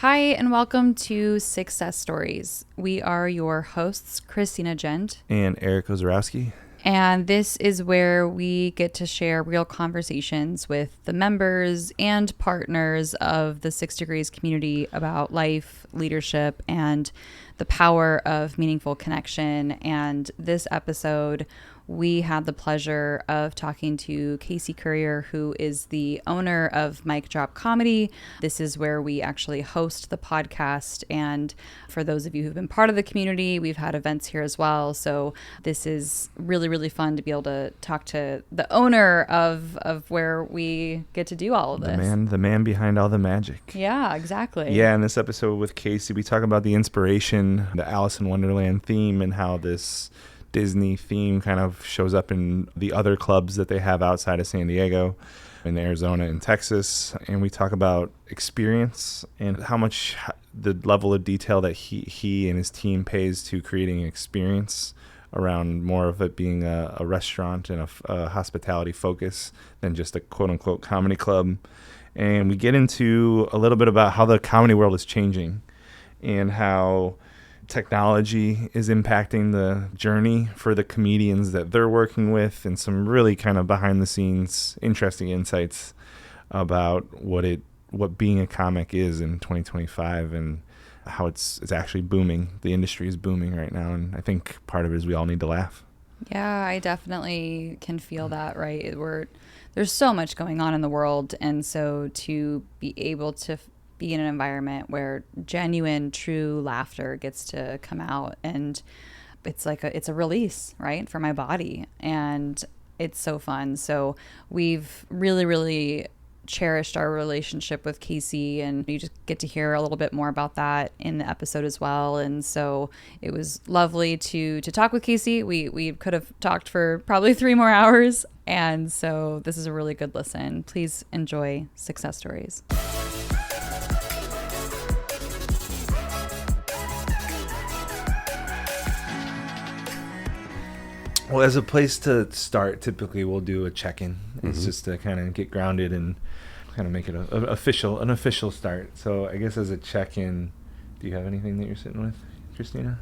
Hi, and welcome to Sixcess Stories. We are your hosts, Christina Gent, and Eric Ozarowski. And this is where we get to share real conversations with the members and partners of the 6 Degrees community about life, leadership, and the power of meaningful connection. And this episode, we had the pleasure of talking to Casey Currier, who is the owner of Mic Drop Comedy. This is where we actually host the podcast. And for those of you who've been part of the community, we've had events here as well. So this is really fun to be able to talk to the owner of where we get to do all of this. The man behind all the magic. Yeah, exactly. Yeah, in this episode with Casey, we talk about the inspiration, the Alice in Wonderland theme, and how this Disney theme kind of shows up in the other clubs that they have outside of San Diego, in Arizona and Texas. And we talk about experience and how much the level of detail that he and his team pays to creating an experience around more of it being a restaurant and a hospitality focus than just a quote-unquote comedy club. And we get into a little bit about how the comedy world is changing and how technology is impacting the journey for the comedians that they're working with, and some really kind of behind-the-scenes interesting insights about what being a comic is in 2025 and how it's actually booming. The industry is booming right now, and I think part of it is we all need to laugh. Yeah, I definitely can feel that, right? There's so much going on in the world, and so to be able to be in an environment where genuine, true laughter gets to come out, and it's like it's a release, right, for my body, and it's so fun. So we've really cherished our relationship with Casey, and you just get to hear a little bit more about that in the episode as well. And so it was lovely to talk with Casey. We could have talked for probably 3 more hours, and so this is a really good listen. Please enjoy Sixcess Stories. Well, as a place to start, typically we'll do a check-in. It's just to kind of get grounded and kind of make it an official start. So I guess as a check-in, do you have anything that you're sitting with, Christina?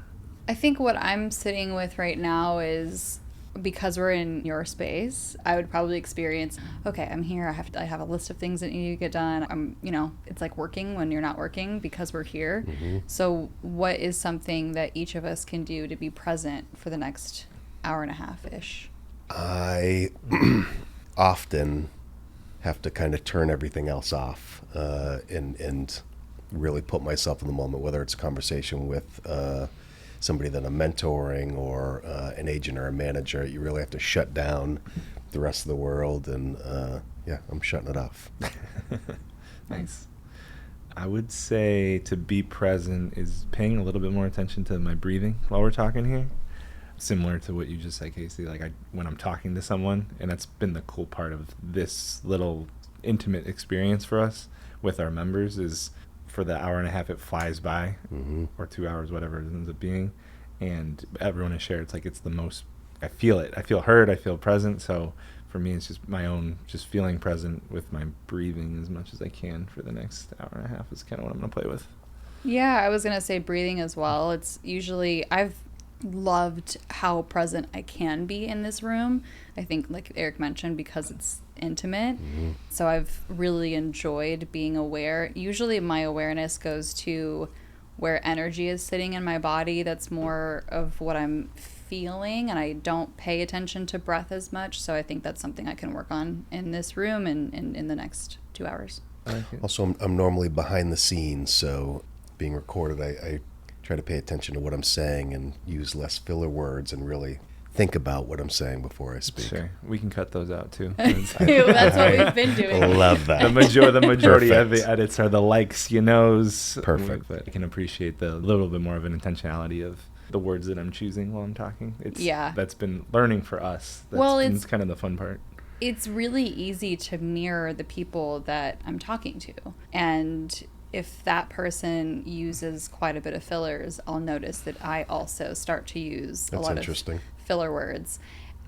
I think what I'm sitting with right now is, because we're in your space, I would probably experience, okay, I'm here. I have a list of things that need to get done. It's like working when you're not working because we're here. So what is something that each of us can do to be present for the next hour and a half-ish? I often have to kind of turn everything else off and really put myself in the moment, whether it's a conversation with somebody that I'm mentoring or an agent or a manager. You really have to shut down the rest of the world, and I'm shutting it off. Nice. I would say to be present is paying a little bit more attention to my breathing while we're talking here. Similar to what you just said, Casey, when I'm talking to someone, and that's been the cool part of this little intimate experience for us with our members, is for the hour and a half it flies by, or 2 hours, whatever it ends up being, and everyone is shared. It's like it's the most, I feel it. I feel heard. I feel present. So for me, it's just my own, just feeling present with my breathing as much as I can for the next hour and a half is kind of what I'm going to play with. Yeah, I was going to say breathing as well. It's usually, I've loved how present I can be in this room. I think, like Eric mentioned, because it's intimate. So I've really enjoyed being aware. Usually my awareness goes to where energy is sitting in my body. That's more of what I'm feeling, and I don't pay attention to breath as much. So I think that's something I can work on in this room and in the next 2 hours. Also, I'm normally behind the scenes, so being recorded, I try to pay attention to what I'm saying and use less filler words and really think about what I'm saying before I speak. Sure. We can cut those out too. That's what we've been doing. Love that. The majority of the edits are the likes, Perfect. But I can appreciate the little bit more of an intentionality of the words that I'm choosing while I'm talking. That's been learning for us. It's kind of the fun part. It's really easy to mirror the people that I'm talking to. And if that person uses quite a bit of fillers, I'll notice that I also start to use a lot of filler words.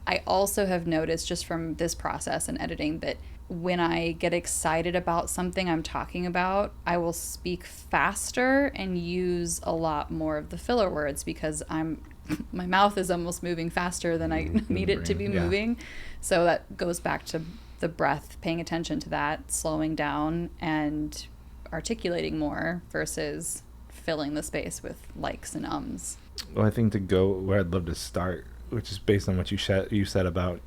I also have noticed just from this process and editing that when I get excited about something I'm talking about, I will speak faster and use a lot more of the filler words because my mouth is almost moving faster than I need it to be Yeah. moving. So that goes back to the breath, paying attention to that, slowing down and articulating more versus filling the space with likes and ums. Well, I think to go where I'd love to start, which is based on what you said about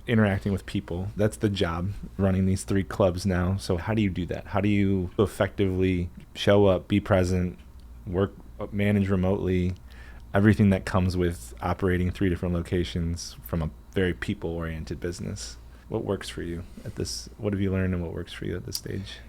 interacting with people. That's the job, running these 3 clubs now. So how do you do that? How do you effectively show up, be present, work, manage remotely, everything that comes with operating 3 different locations from a very people-oriented business? What works for you at this? What have you learned and what works for you at this stage?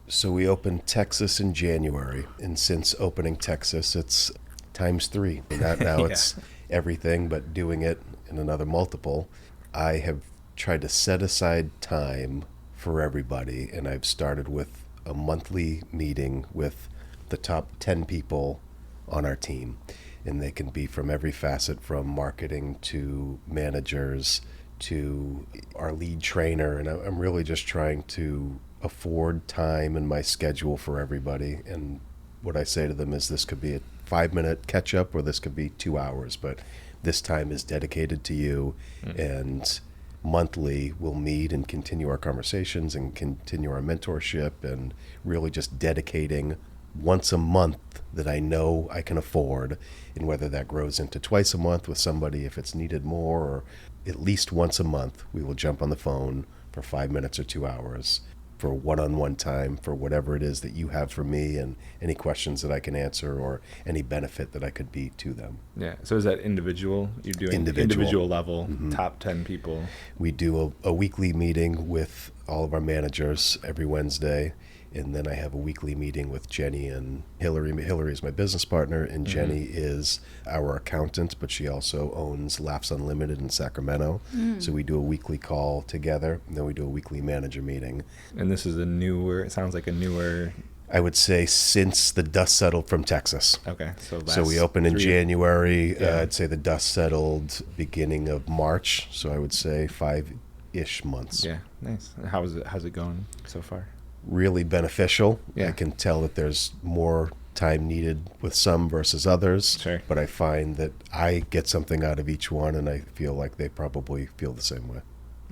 So we opened Texas in January, and since opening Texas, it's times 3. Now it's everything, but doing it in another multiple. I have tried to set aside time for everybody, and I've started with a monthly meeting with the top 10 people on our team. And they can be from every facet, from marketing to managers to our lead trainer. And I'm really just trying to afford time in my schedule for everybody. And what I say to them is this could be a 5-minute catch up or this could be 2 hours, but this time is dedicated to you. And monthly we'll meet and continue our conversations and continue our mentorship, and really just dedicating once a month that I know I can afford, and whether that grows into twice a month with somebody if it's needed more, or at least once a month we will jump on the phone for 5 minutes or 2 hours for one-on-one time for whatever it is that you have for me and any questions that I can answer or any benefit that I could be to them. Yeah. So is that individual? You're doing Individual level, top 10 people? We do a weekly meeting with all of our managers every Wednesday. And then I have a weekly meeting with Jenny and Hillary. Hillary is my business partner, and Jenny is our accountant, but she also owns Laughs Unlimited in Sacramento. So we do a weekly call together, and then we do a weekly manager meeting. And this is it sounds like a newer... I would say since the dust settled from Texas. Okay. So we opened in January. Yeah. I'd say the dust settled beginning of March. So I would say 5-ish months. Yeah. Nice. How's it going so far? Really beneficial. Yeah. I can tell that there's more time needed with some versus others. Sure. But I find that I get something out of each one, and I feel like they probably feel the same way.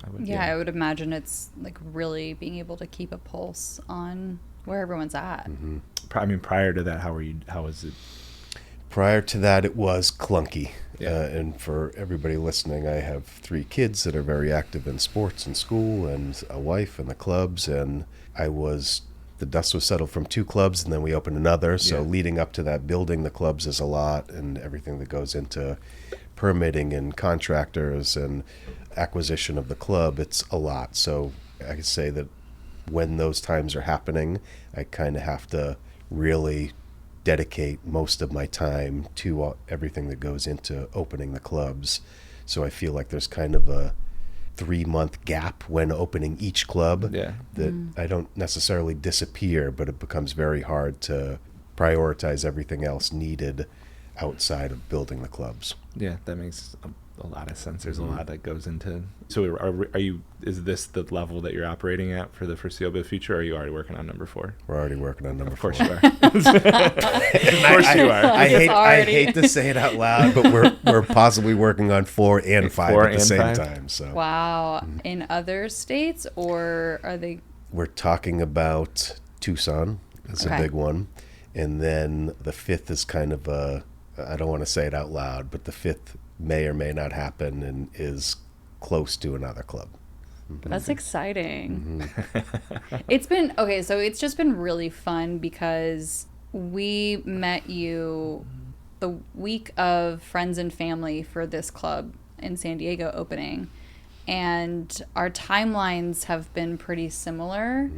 I would imagine it's like really being able to keep a pulse on where everyone's at. I mean, prior to that, how was it? Prior to that, it was clunky. Yeah. And for everybody listening, I have 3 kids that are very active in sports and school, and a wife and the clubs. And the dust was settled from 2 clubs, and then we opened another. So leading up to that, building the clubs is a lot, and everything that goes into permitting and contractors and acquisition of the club, it's a lot. So I could say that when those times are happening, I kind of have to really dedicate most of my time to everything that goes into opening the clubs. So I feel like there's kind of a 3-month gap when opening each club that I don't necessarily disappear, but it becomes very hard to prioritize everything else needed outside of building the clubs. Yeah, that makes a lot of sense. There's a lot that goes into. So is this the level that you're operating at for the foreseeable future, or are you already working on number 4? We're already working on number 4. Of course you are. Of course you are. I hate to say it out loud, but we're possibly working on 4 and 5 at the same time. So wow. In other states, or are they? We're talking about Tucson is a big one, and then the 5th is kind of I don't want to say it out loud, but the 5th may or may not happen and is close to another club. That's exciting. It's been so it's just been really fun because we met you the week of Friends and Family for this club in San Diego opening, and our timelines have been pretty similar.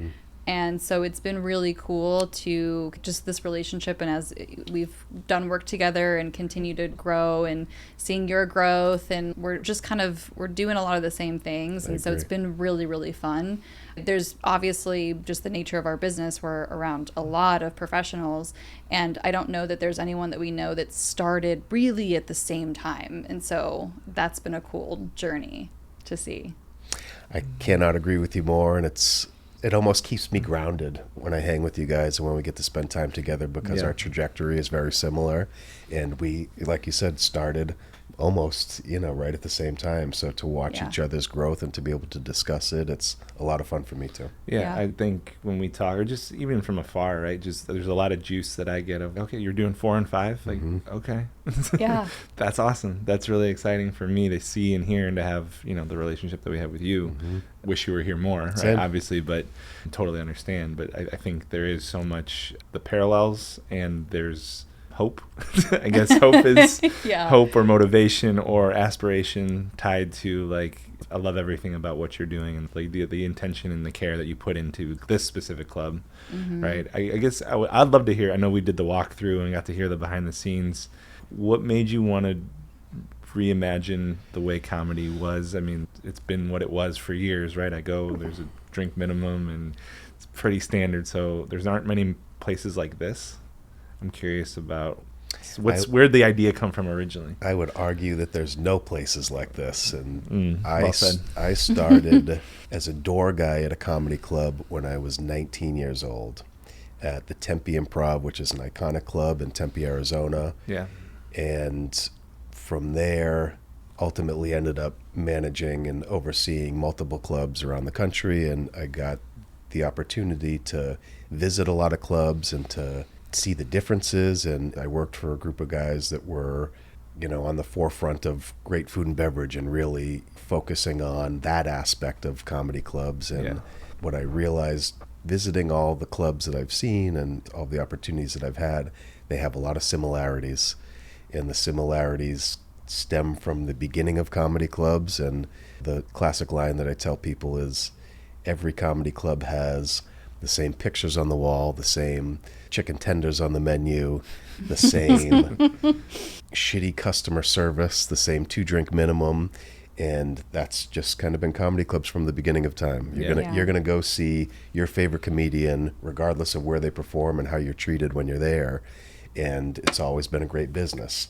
And so it's been really cool to just this relationship, and as we've done work together and continue to grow and seeing your growth, and we're just we're doing a lot of the same things. And so it's been really, really fun. There's obviously just the nature of our business. We're around a lot of professionals, and I don't know that there's anyone that we know that started really at the same time. And so that's been a cool journey to see. I cannot agree with you more, and it almost keeps me grounded when I hang with you guys and when we get to spend time together, because our trajectory is very similar, and we, like you said, started almost, right at the same time. So to watch each other's growth and to be able to discuss it, it's a lot of fun for me too. Yeah, I think when we talk, or just even from afar, right, just there's a lot of juice that I get of, okay, you're doing 4 and 5, like, okay. Yeah. That's awesome. That's really exciting for me to see and hear, and to have, the relationship that we have with you. Wish you were here more, right? Same. Obviously, but totally understand. But I think there is so much, the parallels, and there's hope. I guess hope is hope or motivation or aspiration tied to, like, I love everything about what you're doing, and like the intention and the care that you put into this specific club, right? I guess I'd love to hear. I know we did the walkthrough and got to hear the behind the scenes. What made you want to reimagine the way comedy was? I mean, it's been what it was for years, right? There's a drink minimum, and it's pretty standard. So aren't many places like this. I'm curious about where'd the idea come from originally? I would argue that there's no places like this. And well said. I started as a door guy at a comedy club when I was 19 years old at the Tempe Improv, which is an iconic club in Tempe, Arizona. Yeah. And from there, ultimately ended up managing and overseeing multiple clubs around the country. And I got the opportunity to visit a lot of clubs and to see the differences. And I worked for a group of guys that were, on the forefront of great food and beverage and really focusing on that aspect of comedy clubs. And what I realized visiting all the clubs that I've seen and all the opportunities that I've had, they have a lot of similarities. And the similarities stem from the beginning of comedy clubs. And the classic line that I tell people is, every comedy club has the same pictures on the wall, the same chicken tenders on the menu, the same shitty customer service, the same 2-drink minimum. And that's just kind of been comedy clubs from the beginning of time. You're gonna go see your favorite comedian regardless of where they perform and how you're treated when you're there. And it's always been a great business.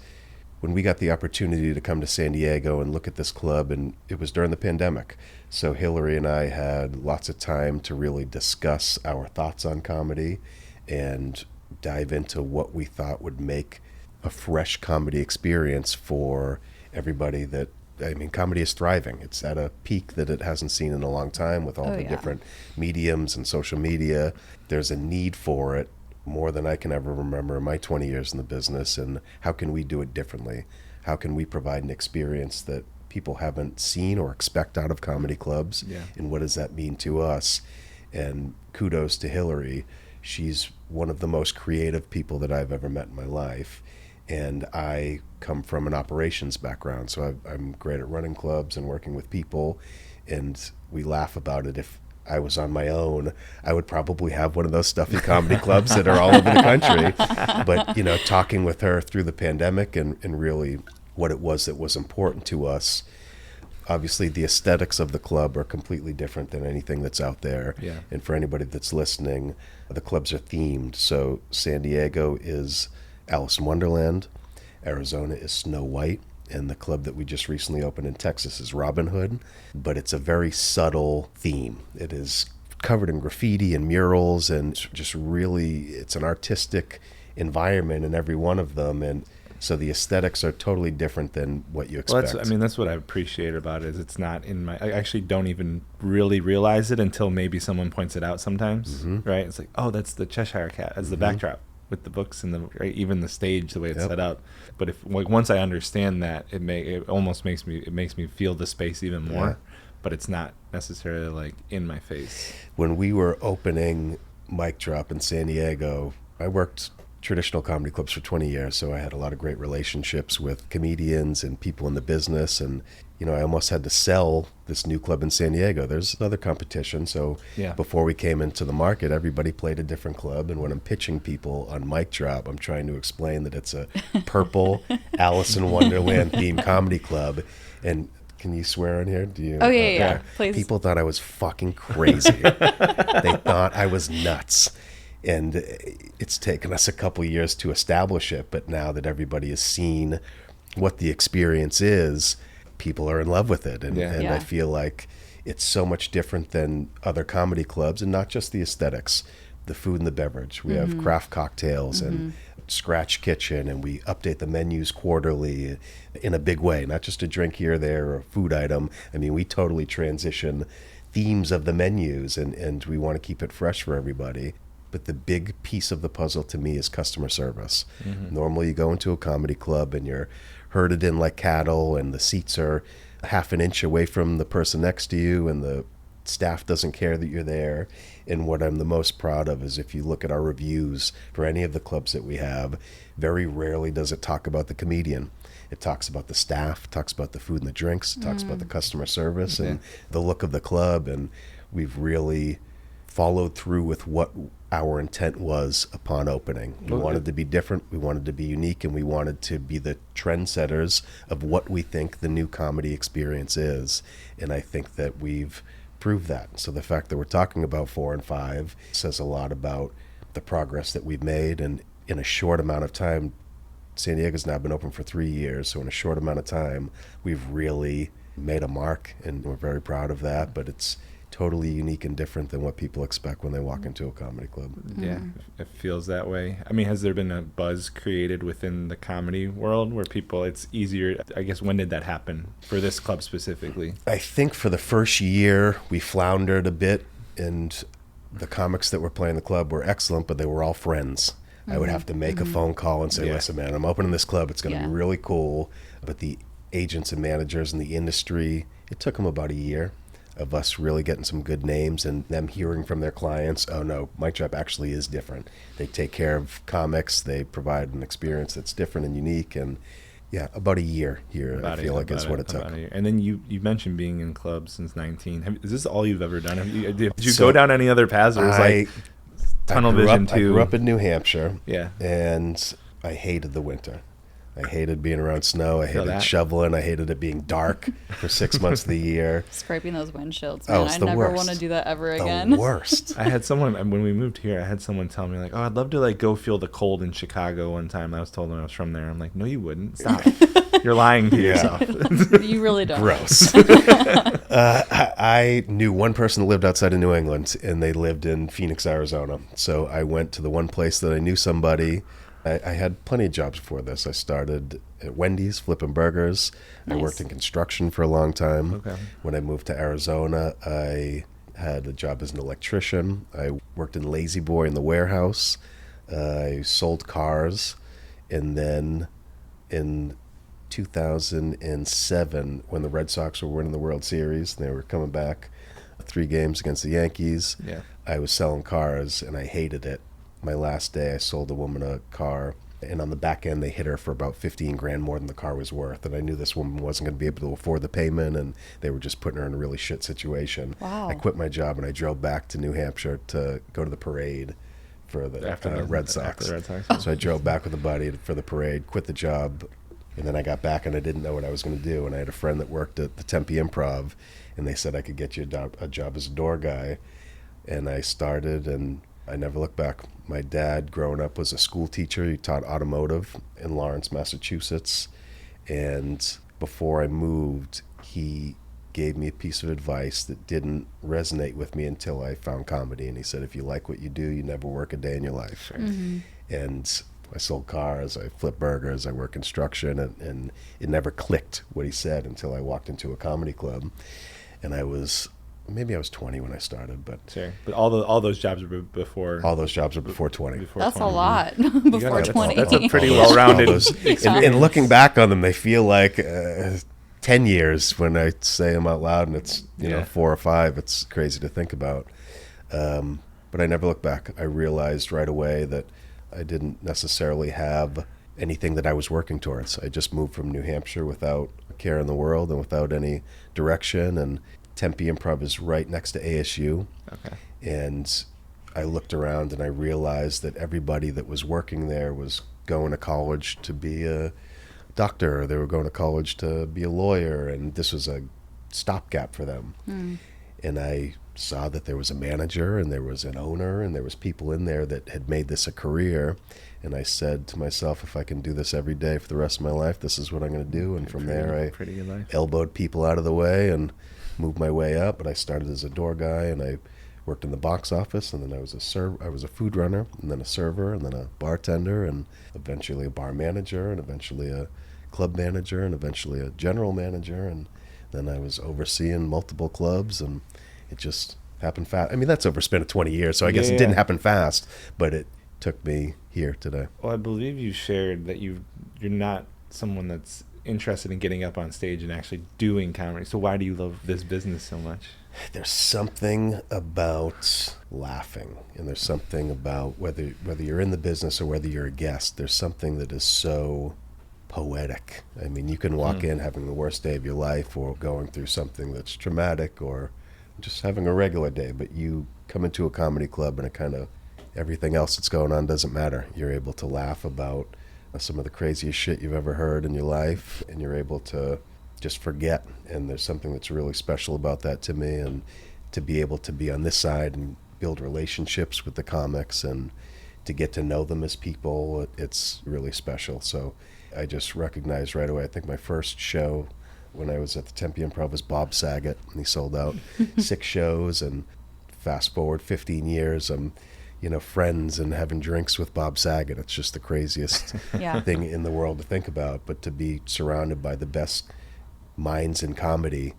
When we got the opportunity to come to San Diego and look at this club, and it was during the pandemic, so Hillary and I had lots of time to really discuss our thoughts on comedy and dive into what we thought would make a fresh comedy experience for everybody. Comedy is thriving. It's at a peak that it hasn't seen in a long time with all the different mediums and social media. There's a need for it, more than I can ever remember in my 20 years in the business. And how can we do it differently? How can we provide an experience that people haven't seen or expect out of comedy clubs? And what does that mean to us? And kudos to Hillary. She's one of the most creative people that I've ever met in my life. And I come from an operations background, so I'm great at running clubs and working with people. And we laugh about it. If I was on my own, I would probably have one of those stuffy comedy clubs that are all over the country. But, talking with her through the pandemic and really what it was that was important to us, obviously the aesthetics of the club are completely different than anything that's out there. And for anybody that's listening, the clubs are themed. So San Diego is Alice in Wonderland, Arizona is Snow White, and the club that we just recently opened in Texas is Robin Hood. But it's a very subtle theme. It is covered in graffiti and murals, and just really, it's an artistic environment in every one of them. And so the aesthetics are totally different than what you expect. Well, that's what I appreciate about it. Is it's not I actually don't even really realize it until maybe someone points it out sometimes, right? It's like, oh, that's the Cheshire Cat as the backdrop with the books and even the stage, the way it's set up. But once I understand that, it almost makes me feel the space even more. But it's not necessarily like in my face. When we were opening Mic Drop in San Diego, I worked traditional comedy clubs for 20 years, so I had a lot of great relationships with comedians and people in the business. And I almost had to sell this new club in San Diego. There's another competition, so before we came into the market, everybody played a different club. And when I'm pitching people on Mic Drop, I'm trying to explain that it's a purple Alice in Wonderland themed comedy club. And can you swear on here? Do you? Oh, yeah, please. People thought I was fucking crazy. They thought I was nuts. And it's taken us a couple of years to establish it, but now that everybody has seen what the experience is, people are in love with it. And I feel like it's so much different than other comedy clubs, and not just the aesthetics, the food and the beverage. We have craft cocktails and scratch kitchen, and we update the menus quarterly in a big way, not just a drink here or there or a food item. I mean, we totally transition themes of the menus, and we want to keep it fresh for everybody. But the big piece of the puzzle to me is customer service. Normally you go into a comedy club and you're herded in like cattle, and the seats are half an inch away from the person next to you, and the staff doesn't care that you're there. And what I'm the most proud of is if you look at our reviews for any of the clubs that we have, very rarely does it talk about the comedian. It talks about the staff, talks about the food and the drinks, it talks about the customer service and the look of the club. And we've really followed through with what our intent was upon opening. We wanted to be different, we wanted to be unique, and we wanted to be the trendsetters of what we think the new comedy experience is. And I think that we've proved that. So the fact that we're talking about 4 and 5 says a lot about the progress that we've made. And in a short amount of time, San Diego's now been open for 3 years. So in a short amount of time, we've really made a mark, and we're very proud of that. But it's totally unique and different than what people expect when they walk into a comedy club. Yeah, it feels that way. I mean, has there been a buzz created within the comedy world where people, it's easier, I guess, when did that happen for this club specifically? I think for the first year, we floundered a bit, and the comics that were playing the club were excellent, but they were all friends. I would have to make a phone call and say, listen, man, I'm opening this club. It's going to be really cool. But the agents and managers in the industry, it took them about a year of us really getting some good names and them hearing from their clients, oh no, Mike Drop actually is different. They take care of comics. They provide an experience that's different and unique. And yeah, about a year here, I feel like is what it took. And then you mentioned being in clubs since 19. Is this all you've ever done? Did you go down any other paths? Or was like tunnel vision too? I grew up in New Hampshire. Yeah. And I hated the winter. I hated being around snow. I hated shoveling. I hated it being dark for 6 months of the year. Scraping those windshields, man. It's the I never worst. want to do that ever again. The worst. I had someone, when we moved here, I had someone tell me, like, oh, I'd love to, like, go feel the cold in Chicago one time. I was told when I was from there. I'm like, no, you wouldn't. Stop. You're lying to yourself. You really don't. Gross. I knew one person that lived outside of New England, and they lived in Phoenix, Arizona. So I went to the one place that I knew somebody. I had plenty of jobs before this. I started at Wendy's flipping burgers. Nice. I worked in construction for a long time. Okay. When I moved to Arizona, I had a job as an electrician. I worked in Lazy Boy in the warehouse. I sold cars. And then in 2007, when the Red Sox were winning the World Series, and they were coming back 3 games against the Yankees, I was selling cars, and I hated it. My last day, I sold a woman a car, and on the back end, they hit her for about 15 grand more than the car was worth. And I knew this woman wasn't going to be able to afford the payment, and they were just putting her in a really shit situation. Wow. I quit my job, and I drove back to New Hampshire to go to the parade for the Red Sox. So I drove back with a buddy for the parade, quit the job, and then I got back, and I didn't know what I was going to do. And I had a friend that worked at the Tempe Improv, and they said I could get you a job as a door guy. And I started, and I never looked back. My dad, growing up, was a school teacher. He taught automotive in Lawrence, Massachusetts. And before I moved, he gave me a piece of advice that didn't resonate with me until I found comedy. And he said, if you like what you do, you never work a day in your life. Mm-hmm. And I sold cars, I flipped burgers, I worked construction, and it never clicked what he said until I walked into a comedy club. And maybe I was 20 when I started, but sure. But all those jobs were before. All those jobs were before 20. That's 20. a lot. Before 20. That's a pretty well-rounded. And looking back on them, they feel like 10 years when I say them out loud, and it's 4 or 5. It's crazy to think about. But I never looked back. I realized right away that I didn't necessarily have anything that I was working towards. I just moved from New Hampshire without a care in the world and without any direction, and Tempe Improv is right next to ASU. Okay. And I looked around and I realized that everybody that was working there was going to college to be a doctor, or they were going to college to be a lawyer, and this was a stopgap for them. And I saw that there was a manager and there was an owner and there was people in there that had made this a career. And I said to myself, if I can do this every day for the rest of my life, this is what I'm going to do. And from there, I elbowed people out of the way and moved my way up, and I started as a door guy, and I worked in the box office, and then I was a food runner, and then a server, and then a bartender, and eventually a bar manager, and eventually a club manager, and eventually a general manager, and then I was overseeing multiple clubs, and it just happened fast. I mean, that's over a span of 20 years, so I guess it didn't happen fast, but it took me here today. Well, I believe you shared that you're not someone that's interested in getting up on stage and actually doing comedy. So why do you love this business so much? There's something about laughing, and there's something about whether you're in the business or whether you're a guest, there's something that is so poetic. I mean, you can walk in having the worst day of your life or going through something that's traumatic or just having a regular day, but you come into a comedy club and it kind of, everything else that's going on doesn't matter. You're able to laugh about some of the craziest shit you've ever heard in your life, and you're able to just forget. And there's something that's really special about that to me, and to be able to be on this side and build relationships with the comics and to get to know them as people, it's really special. So I just recognized right away, I think my first show when I was at the Tempe Improv was Bob Saget, and he sold out 6 shows, and fast forward 15 years, I'm friends and having drinks with Bob Saget. It's just the craziest thing in the world to think about. But to be surrounded by the best minds in comedy,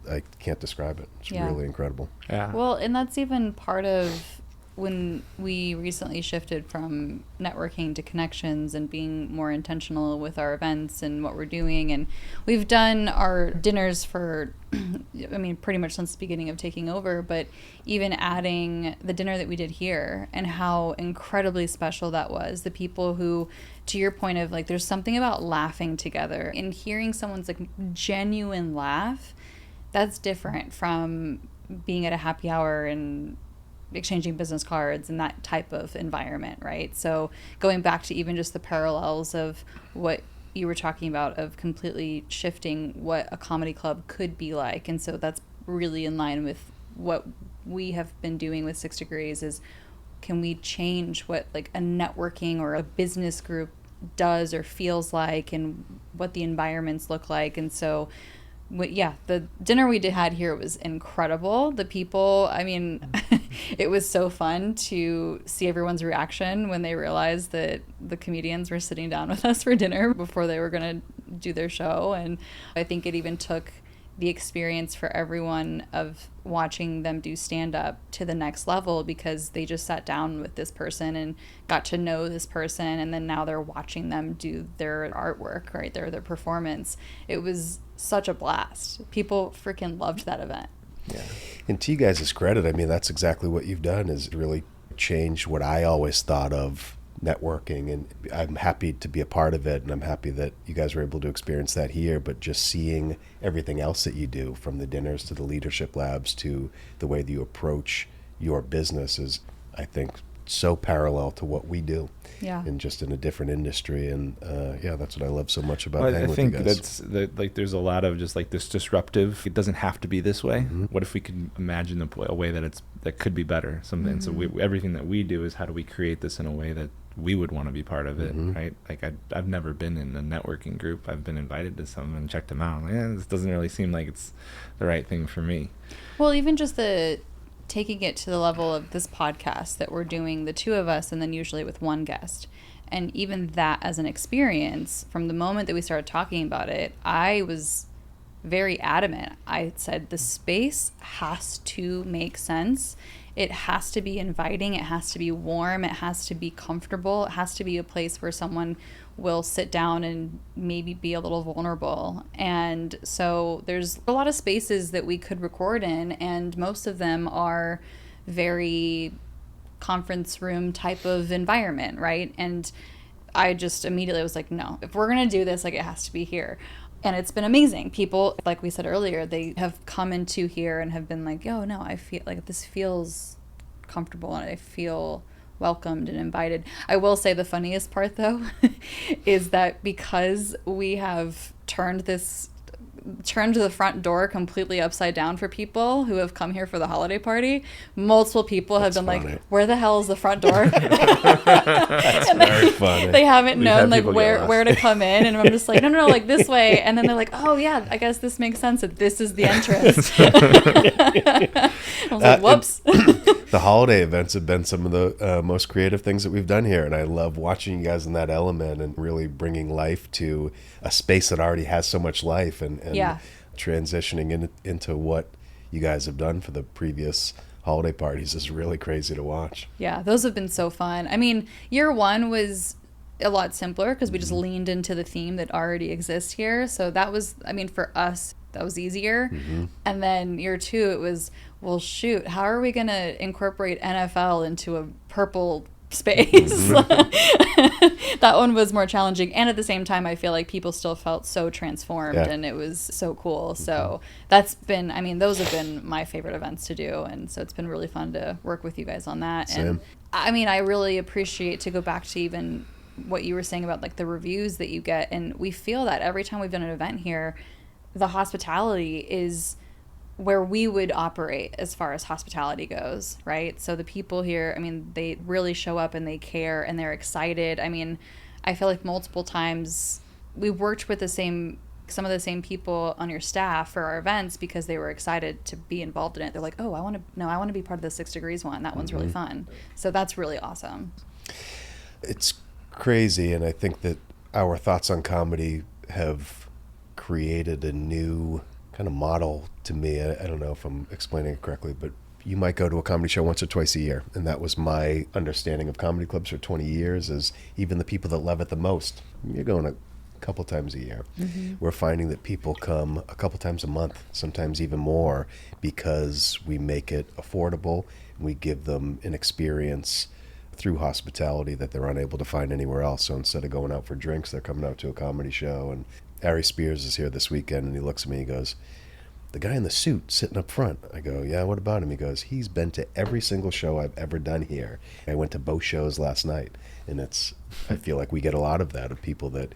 I can't describe it. It's really incredible. Yeah. Well, and that's even part of when we recently shifted from networking to connections and being more intentional with our events and what we're doing. And we've done our dinners for, I mean, pretty much since the beginning of taking over, but even adding the dinner that we did here and how incredibly special that was. The people who, to your point of like, there's something about laughing together and hearing someone's like genuine laugh, that's different from being at a happy hour and exchanging business cards and that type of environment, right? So going back to even just the parallels of what you were talking about of completely shifting what a comedy club could be like. And so that's really in line with what we have been doing with 6 Degrees is, can we change what like a networking or a business group does or feels like and what the environments look like. And so the dinner we had here was incredible. The people, I mean, it was so fun to see everyone's reaction when they realized that the comedians were sitting down with us for dinner before they were going to do their show. And I think it even took the experience for everyone of watching them do stand-up to the next level, because they just sat down with this person and got to know this person, and then now they're watching them do their artwork, right, their performance. It was such a blast. People freaking loved that event. Yeah. And to you guys' credit, I mean, that's exactly what you've done, is really change what I always thought of networking, and I'm happy to be a part of it, and I'm happy that you guys were able to experience that here. But just seeing everything else that you do, from the dinners to the leadership labs to the way that you approach your business, is, I think, so parallel to what we do, and just in a different industry. And that's what I love so much about hanging with you guys. I think that's there's a lot of just like this disruptive. It doesn't have to be this way. Mm-hmm. What if we could imagine a way that could be better? Something. Mm-hmm. So everything that we do is, how do we create this in a way that we would want to be part of it, right? Like I've never been in a networking group. I've been invited to some and checked them out. This doesn't really seem like it's the right thing for me. Well, even just taking it to the level of this podcast that we're doing, the 2 of us, and then usually with 1 guest. And even that as an experience, from the moment that we started talking about it, I was very adamant. I said the space has to make sense. It has to be inviting. It has to be warm. It has to be comfortable. It has to be a place where someone will sit down and maybe be a little vulnerable. And so there's a lot of spaces that we could record in, and most of them are very conference room type of environment, right? And I just immediately was like, no, if we're going to do this, like, it has to be here. And it's been amazing. People, like we said earlier, they have come into here and have been like, oh, no, I feel like this feels comfortable and I feel welcomed and invited. I will say the funniest part, though, is that because we have turned this turned the front door completely upside down for people who have come here for the holiday party. Multiple people have been funny. like, where the hell is the front door? That's very funny. They haven't We've known had like people get where lost. where to come in, and I'm just like, no, like this way. And then they're like, oh yeah, I guess this makes sense that this is the entrance. I was like, whoops. The holiday events have been some of the most creative things that we've done here, and I love watching you guys in that element and really bringing life to a space that already has so much life, and Yeah. transitioning into what you guys have done for the previous holiday parties is really crazy to watch. Yeah, those have been so fun. I mean, year one was a lot simpler because we just leaned into the theme that already exists here. So that was, I mean, for us, that was easier. And then year two, it was, well, shoot, how are we going to incorporate NFL into a purple space? That one was more challenging. And at the same time, I feel like people still felt so transformed, Yeah. and it was so cool. So that's been, I mean, those have been my favorite events to do. And so it's been really fun to work with you guys on that. Same. And I mean, I really appreciate, to go back to even what you were saying about like the reviews that you get. And we feel that every time we've done an event here, the hospitality is where we would operate as far as hospitality goes, right? So the people here, I mean, they really show up and they care and they're excited. I mean, I feel like multiple times we worked with some of the same people on your staff for our events because they were excited to be involved in it. They're like, oh, I want to be part of the 6 Degrees one. That one's really fun. So that's really awesome. It's crazy, and I think that our thoughts on comedy have created a new kind of model to me. I don't know if I'm explaining it correctly, but you might go to a comedy show once or twice a year, and that was my understanding of comedy clubs for 20 years, is even the people that love it the most, you're going a couple times a year. We're finding that people come a couple times a month, sometimes even more, because we make it affordable. We give them an experience through hospitality that they're unable to find anywhere else. So instead of going out for drinks, they're coming out to a comedy show. And Ari Spears is here this weekend, and he looks at me and he goes, the guy in the suit sitting up front. I go, yeah, what about him? He goes, he's been to every single show I've ever done here. I went to both shows last night. And I feel like we get a lot of that, of people that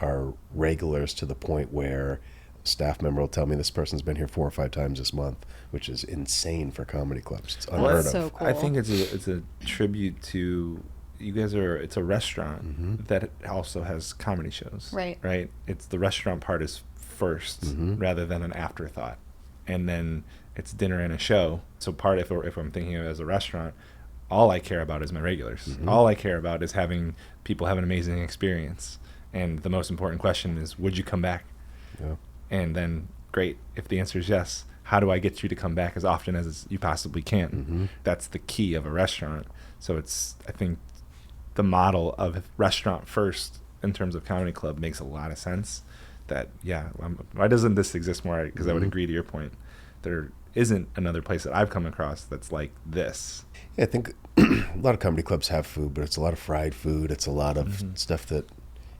are regulars to the point where a staff member will tell me this person's been here 4 or 5 times this month, which is insane for comedy clubs. It's unheard of. So cool. I think it's a tribute to you guys. It's a restaurant that also has comedy shows. Right. It's the restaurant part is first rather than an afterthought, and then it's dinner and a show. So if I'm thinking of it as a restaurant, all I care about is my regulars. All I care about is having people have an amazing experience. And the most important question is, would you come back? Yeah. And then, great. If the answer is yes, how do I get you to come back as often as you possibly can? That's the key of a restaurant. So I think the model of restaurant first in terms of comedy club makes a lot of sense. That, why doesn't this exist more? Because I would agree to your point. There isn't another place that I've come across that's like this. Yeah, I think a lot of comedy clubs have food, but it's a lot of fried food. It's a lot of stuff that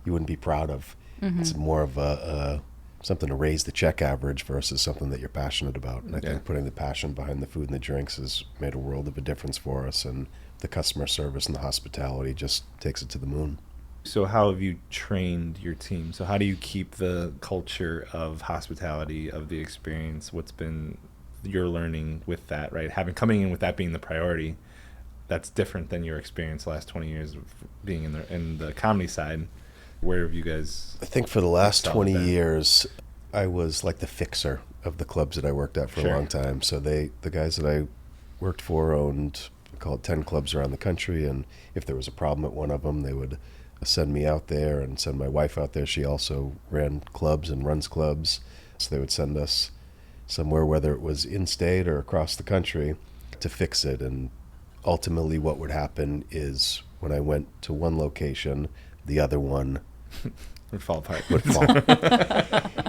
you wouldn't be proud of. It's more of something to raise the check average versus something that you're passionate about. And I think putting the passion behind the food and the drinks has made a world of a difference for us. And the customer service and the hospitality just takes it to the moon. So how have you trained your team? So how do you keep the culture of hospitality, of the experience? What's been your learning with that, right? Coming in with that being the priority, that's different than your experience the last 20 years of being in the comedy side. Where have you guys? I think for the last 20 that? years, I was like the fixer of the clubs that I worked at for a long time. So the guys that I worked for owned, call it 10 clubs around the country. And if there was a problem at one of them, they would send me out there and send my wife out there. She also ran clubs and runs clubs. So they would send us somewhere, whether it was in-state or across the country, to fix it. And ultimately what would happen is when I went to one location, the other one would fall apart.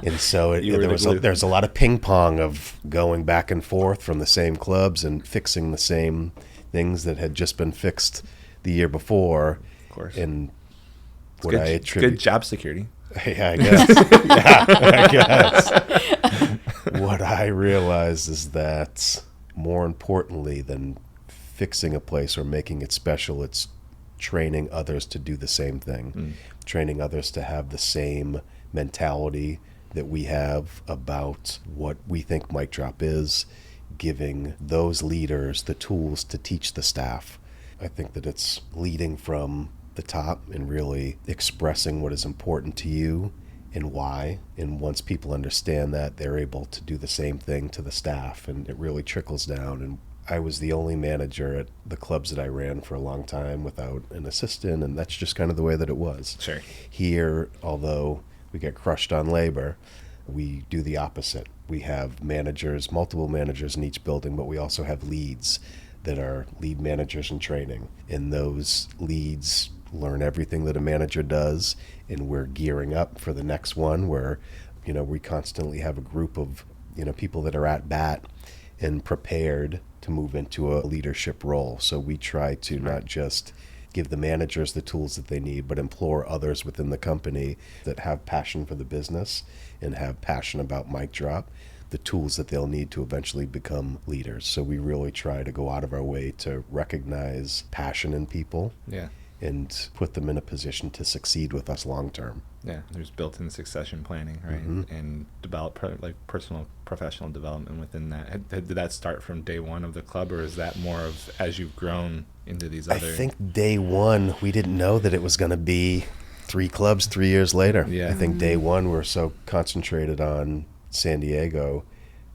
And so there's a lot of ping pong of going back and forth from the same clubs and fixing the same things that had just been fixed the year before. Of course. And what I attribute, good job security. Yeah, I guess. I guess. What I realized is that more importantly than fixing a place or making it special, it's training others to do the same thing, training others to have the same mentality, that we have about what we think Mic Drop is, giving those leaders the tools to teach the staff. I think that it's leading from the top and really expressing what is important to you and why. And once people understand that, they're able to do the same thing to the staff, and it really trickles down. And I was the only manager at the clubs that I ran for a long time without an assistant, and that's just kind of the way that it was. Sure. Here, although we get crushed on labor, we do the opposite. We have managers, multiple managers in each building, but we also have leads that are lead managers in training. And those leads learn everything that a manager does, and we're gearing up for the next one where, we constantly have a group of, people that are at bat and prepared to move into a leadership role. So we try to not just give the managers the tools that they need, but implore others within the company that have passion for the business and have passion about Mic Drop, the tools that they'll need to eventually become leaders. So we really try to go out of our way to recognize passion in people. Yeah. And put them in a position to succeed with us long term. Yeah, there's built-in succession planning, right? Mm-hmm. And develop personal, professional development within that. Did that start from day one of the club, or is that more of as you've grown into these other? I think day one, we didn't know that it was going to be 3 clubs 3 years later. Yeah. I think day one, we're so concentrated on San Diego.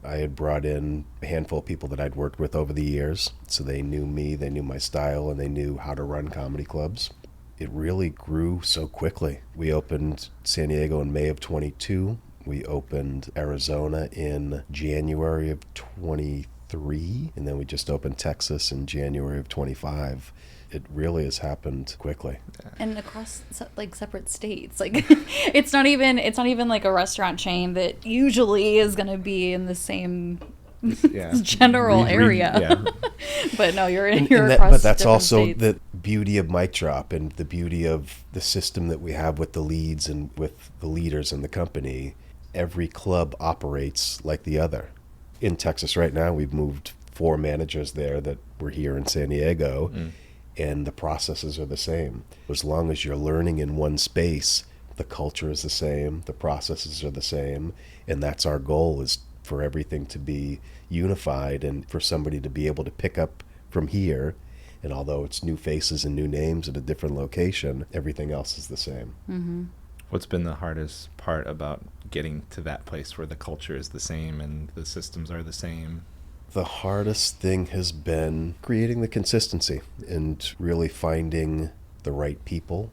I had brought in a handful of people that I'd worked with over the years, so they knew me, they knew my style, and they knew how to run comedy clubs. It really grew so quickly. We opened San Diego in May of 22. We opened Arizona in January of 23, and then we just opened Texas in January of 25. It really has happened quickly. And across separate states, it's not even like a restaurant chain that usually is going to be in the same general area. Yeah. But no, you're across but that's also states. The beauty of Mic Drop and the beauty of the system that we have with the leads and with the leaders in the company. Every club operates like the other. In Texas right now, we've moved 4 managers there that were here in San Diego. And the processes are the same. As long as you're learning in one space, the culture is the same, the processes are the same, and that's our goal, is for everything to be unified and for somebody to be able to pick up from here. And although it's new faces and new names at a different location, everything else is the same. Mm-hmm. What's been the hardest part about getting to that place where the culture is the same and the systems are the same? The hardest thing has been creating the consistency and really finding the right people.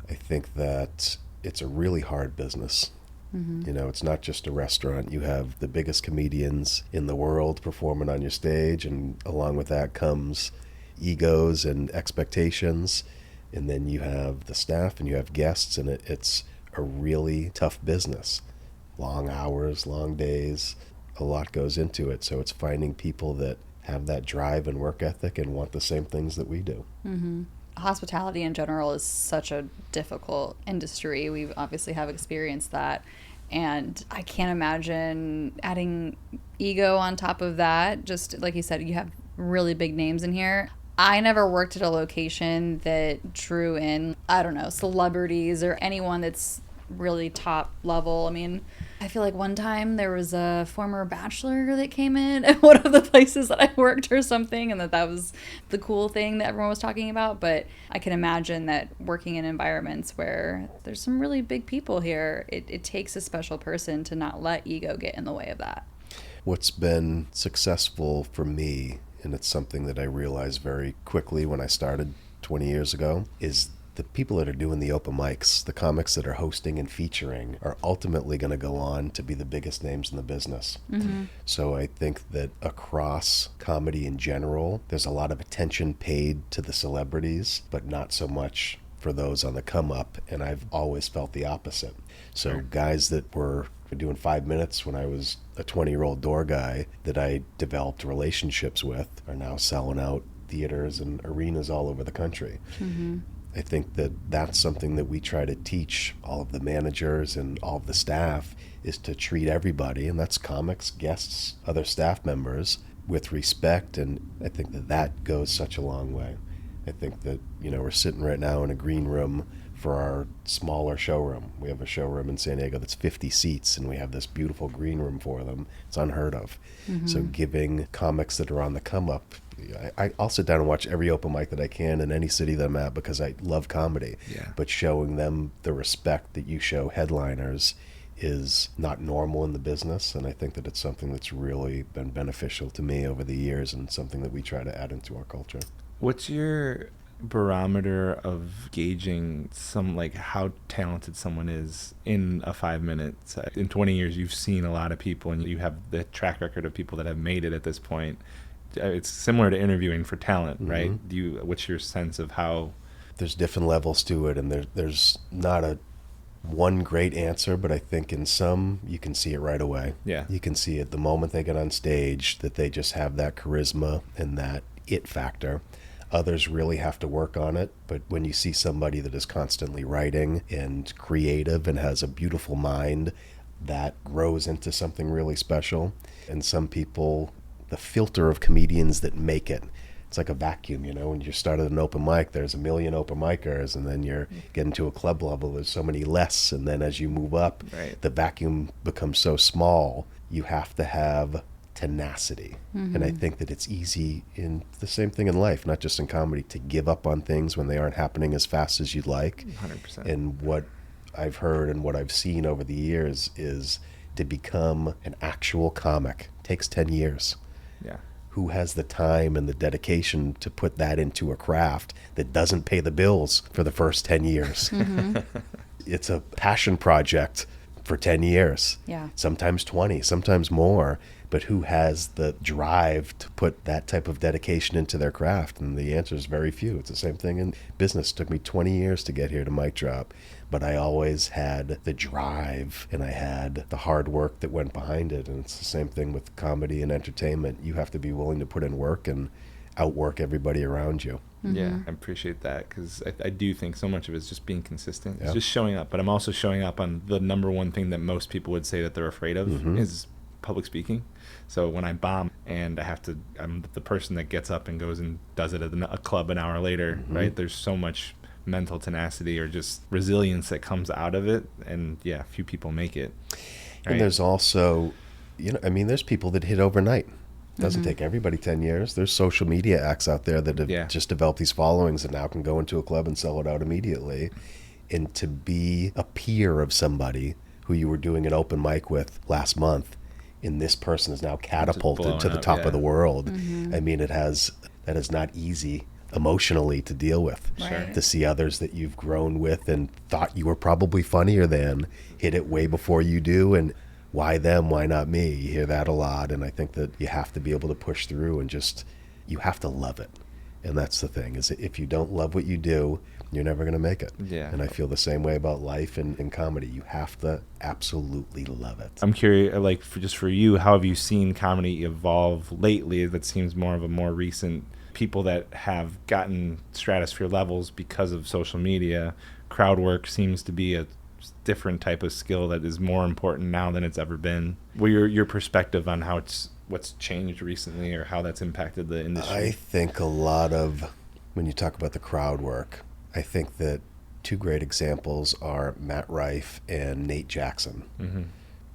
I think that it's a really hard business. Mm-hmm. It's not just a restaurant. You have the biggest comedians in the world performing on your stage, and along with that comes egos and expectations. And then you have the staff and you have guests, and it's a really tough business. Long hours, long days. A lot goes into it, so it's finding people that have that drive and work ethic and want the same things that we do. Mm-hmm. Hospitality in general is such a difficult industry. We obviously have experienced that, and I can't imagine adding ego on top of that. Just like you said, you have really big names in here. I never worked at a location that drew in, celebrities or anyone that's really top level. I mean, I feel like one time there was a former bachelor that came in at one of the places that I worked or something, and that was the cool thing that everyone was talking about. But I can imagine that working in environments where there's some really big people here, it takes a special person to not let ego get in the way of that. What's been successful for me, and it's something that I realized very quickly when I started 20 years ago, is the people that are doing the open mics, the comics that are hosting and featuring, are ultimately going to go on to be the biggest names in the business. Mm-hmm. So I think that across comedy in general, there's a lot of attention paid to the celebrities, but not so much for those on the come up. And I've always felt the opposite. So guys that were doing 5 minutes when I was a 20-year-old door guy that I developed relationships with are now selling out theaters and arenas all over the country. Mm-hmm. I think that that's something that we try to teach all of the managers and all of the staff, is to treat everybody, and that's comics, guests, other staff members, with respect. And I think that that goes such a long way. I think that, we're sitting right now in a green room for our smaller showroom. We have a showroom in San Diego that's 50 seats, and we have this beautiful green room for them. It's unheard of. So giving comics that are on the come up, I'll sit down and watch every open mic that I can in any city that I'm at because I love comedy. Yeah. But showing them the respect that you show headliners is not normal in the business, and I think that it's something that's really been beneficial to me over the years and something that we try to add into our culture. What's your barometer of gauging like how talented someone is in a 5 minutes? In 20 years, you've seen a lot of people, and you have the track record of people that have made it at this point. It's similar to interviewing for talent, right? What's your sense of how? There's different levels to it, and there's not a one great answer, but I think in some you can see it right away. Yeah. You can see it the moment they get on stage that they just have that charisma and that it factor. Others really have to work on it, but when you see somebody that is constantly writing and creative and has a beautiful mind, that grows into something really special. And some people, the filter of comedians that make it, it's like a vacuum, when you start at an open mic, there's a million open micers, and then you're getting to a club level, there's so many less, and then as you move up, the vacuum becomes so small, you have to have tenacity. And I think that it's easy in the same thing in life, not just in comedy, to give up on things when they aren't happening as fast as you'd like. 100%. And what I've heard and what I've seen over the years is to become an actual comic takes 10 years. Yeah. Who has the time and the dedication to put that into a craft that doesn't pay the bills for the first 10 years? It's a passion project for 10 years. Yeah. Sometimes 20, sometimes more. But who has the drive to put that type of dedication into their craft? And the answer is very few. It's the same thing in business. It took me 20 years to get here to Mic Drop, but I always had the drive and I had the hard work that went behind it. And it's the same thing with comedy and entertainment. You have to be willing to put in work and outwork everybody around you. Yeah, I appreciate that, because I do think so much of it is just being consistent. Yeah. It's just showing up. But I'm also showing up on the number one thing that most people would say that they're afraid of is public speaking. So when I bomb and I'm the person that gets up and goes and does it at a club an hour later, right? There's so much mental tenacity or just resilience that comes out of it. And yeah, few people make it. Right? And there's also, there's people that hit overnight. It doesn't take everybody 10 years. There's social media acts out there that have just developed these followings and now can go into a club and sell it out immediately. And to be a peer of somebody who you were doing an open mic with last month, and this person is now catapulted to the top of the world. I mean, that is not easy emotionally to deal with. Right. To see others that you've grown with and thought you were probably funnier than hit it way before you do, and why them, why not me? You hear that a lot, and I think that you have to be able to push through and you have to love it. And that's the thing, is if you don't love what you do, you're never going to make it. Yeah. And I feel the same way about life and comedy. You have to absolutely love it. I'm curious, for you, how have you seen comedy evolve lately? That seems more of a more recent, people that have gotten stratosphere levels because of social media. Crowd work seems to be a different type of skill that is more important now than it's ever been. What your perspective on what's changed recently or how that's impacted the industry? I think a lot of, when you talk about the crowd work, I think that two great examples are Matt Rife and Nate Jackson.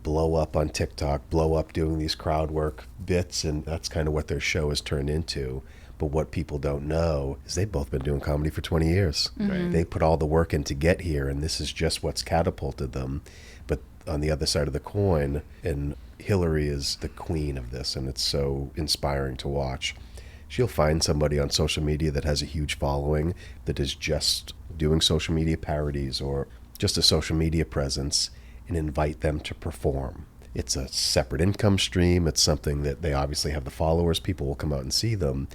Blow up on TikTok, blow up doing these crowd work bits, and that's kind of what their show has turned into. But what people don't know is they've both been doing comedy for 20 years. Right. They put all the work in to get here, and this is just what's catapulted them. But on the other side of the coin, and Hillary is the queen of this, and it's so inspiring to watch. She'll find somebody on social media that has a huge following that is just doing social media parodies or just a social media presence and invite them to perform. It's a separate income stream. It's something that they obviously have the followers. People will come out and see them.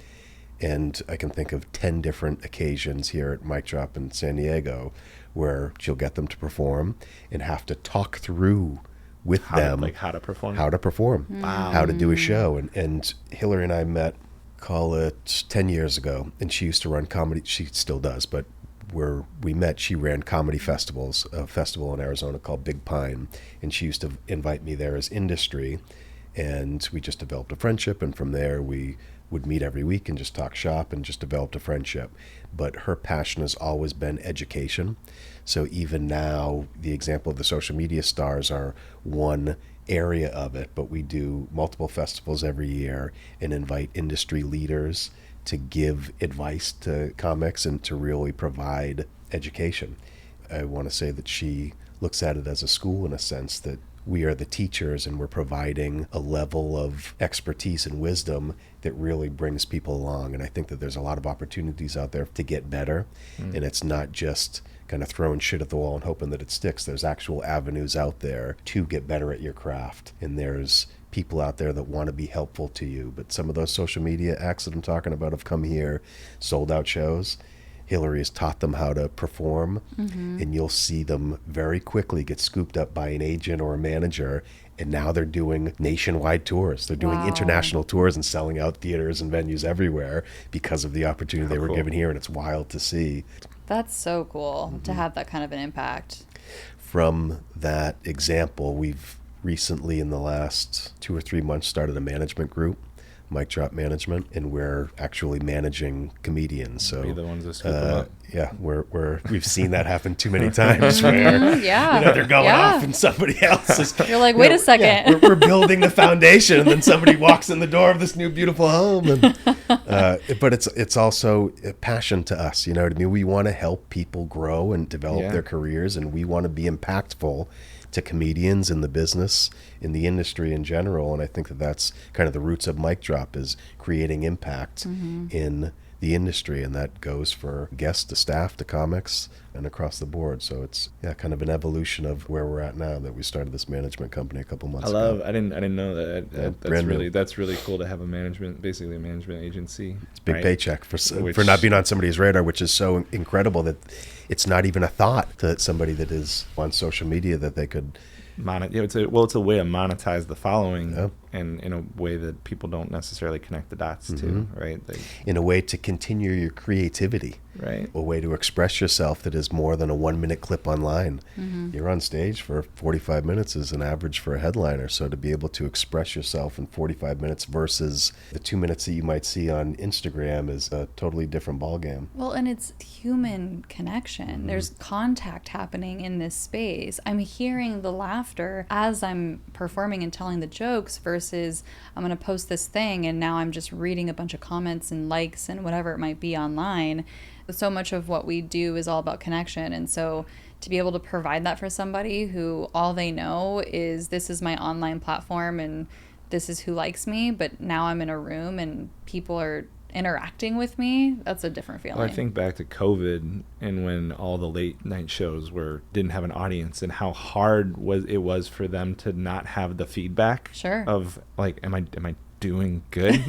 And I can think of 10 different occasions here at Mic Drop in San Diego where she'll get them to perform and have to talk through with them. How to perform? How to perform. Wow. How to do a show. And Hillary and I met, call it 10 years ago, and she used to run comedy. She still does, but where we met, she ran comedy festivals, a festival in Arizona called Big Pine, and she used to invite me there as industry, and we just developed a friendship, and from there we would meet every week and just talk shop and just developed a friendship. But her passion has always been education. So even now, the example of the social media stars are one area of it, but we do multiple festivals every year and invite industry leaders to give advice to comics and to really provide education. I want to say that she looks at it as a school in a sense, that we are the teachers and we're providing a level of expertise and wisdom that really brings people along. And I think that there's a lot of opportunities out there to get better. And it's not just kind of throwing shit at the wall and hoping that it sticks. There's actual avenues out there to get better at your craft. And there's people out there that want to be helpful to you. But some of those social media acts that I'm talking about have come here, sold out shows. Hillary has taught them how to perform, and you'll see them very quickly get scooped up by an agent or a manager, and now they're doing nationwide tours. They're doing international tours and selling out theaters and venues everywhere because of the opportunity they were given here, and it's wild to see. That's so cool to have that kind of an impact. From that example, we've recently, in the last 2 or 3 months, started a management group, Mic Drop Management, and we're actually managing comedians. So Be the ones that scoop them up. yeah, we've seen that happen too many times where Yeah. they're going off and somebody else is. You're like, wait a second. Yeah, we're building the foundation, and then somebody walks in the door of this new beautiful home. And, but it's also a passion to us. You know what I mean? We want to help people grow and develop their careers, and we want to be impactful to comedians in the business, in the industry in general. And I think that that's kind of the roots of Mic Drop, is creating impact in the industry, and that goes for guests to staff to comics and across the board. So it's kind of an evolution of where we're at now, that we started this management company a couple months ago. I didn't know that. That's really cool to have basically a management agency. It's a big paycheck for not being on somebody's radar, which is so incredible that it's not even a thought to somebody that is on social media that they could. It's a way to monetize the following, and in a way that people don't necessarily connect the dots to, right? In a way to continue your creativity, right? A way to express yourself that is more than a 1-minute clip online. You're on stage for 45 minutes is an average for a headliner. So to be able to express yourself in 45 minutes versus the 2 minutes that you might see on Instagram is a totally different ballgame. Well, and it's human connection. There's contact happening in this space. I'm hearing the laughter as I'm performing and telling the jokes versus I'm going to post this thing and now I'm just reading a bunch of comments and likes and whatever it might be online. So much of what we do is all about connection. And so to be able to provide that for somebody who all they know is this is my online platform and this is who likes me, but now I'm in a room and people are interacting with me, that's a different feeling. Well, I think back to COVID and when all the late night shows didn't have an audience, and how hard it was for them to not have the feedback of like, am I doing good?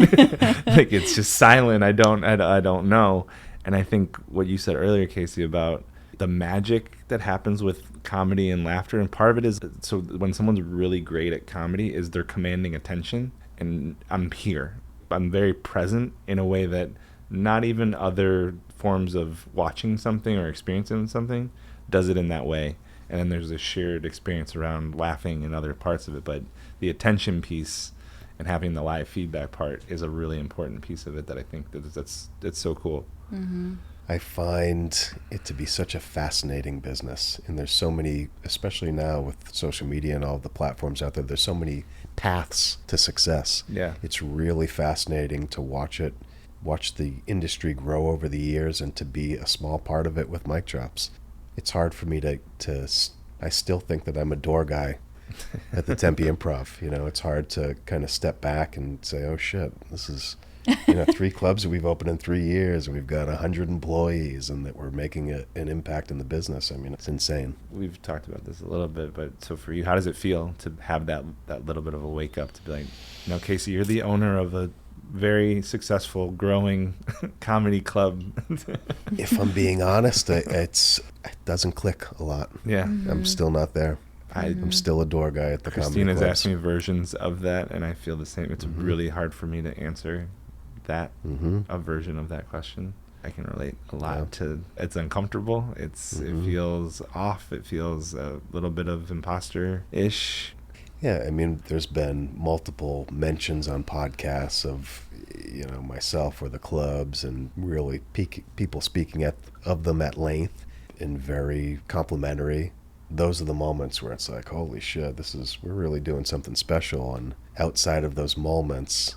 Like, it's just silent. I don't know. And I think what you said earlier, Casey, about the magic that happens with comedy and laughter, and part of it is, so when someone's really great at comedy, is they're commanding attention, and I'm here. I'm very present in a way that not even other forms of watching something or experiencing something does it in that way. And then there's a shared experience around laughing and other parts of it. But the attention piece and having the live feedback part is a really important piece of it that I think that's so cool. I find it to be such a fascinating business, and there's so many, especially now with social media and all the platforms out there, there's so many paths to success. Yeah. It's really fascinating to watch the industry grow over the years and to be a small part of it with Mic Drops. It's hard for me I still think that I'm a door guy at the Tempe Improv. You know, it's hard to kind of step back and say, oh shit, this is 3 clubs that we've opened in 3 years, and we've got 100 employees, and that we're making an impact in the business. I mean, it's insane. We've talked about this a little bit, but so for you, how does it feel to have that little bit of a wake up to be like, Casey, you're the owner of a very successful, growing comedy club? If I'm being honest, it doesn't click a lot. Yeah. I'm still not there. I'm still a door guy at the comedy clubs. Christina's asked me versions of that, and I feel the same. It's really hard for me to answer that, a version of that question. I can relate a lot to, it's uncomfortable. It feels off. It feels a little bit of imposter-ish. Yeah, I mean, there's been multiple mentions on podcasts of, myself or the clubs, and really people speaking of them at length. and very complimentary. Those are the moments where it's like, holy shit, we're really doing something special. And outside of those moments,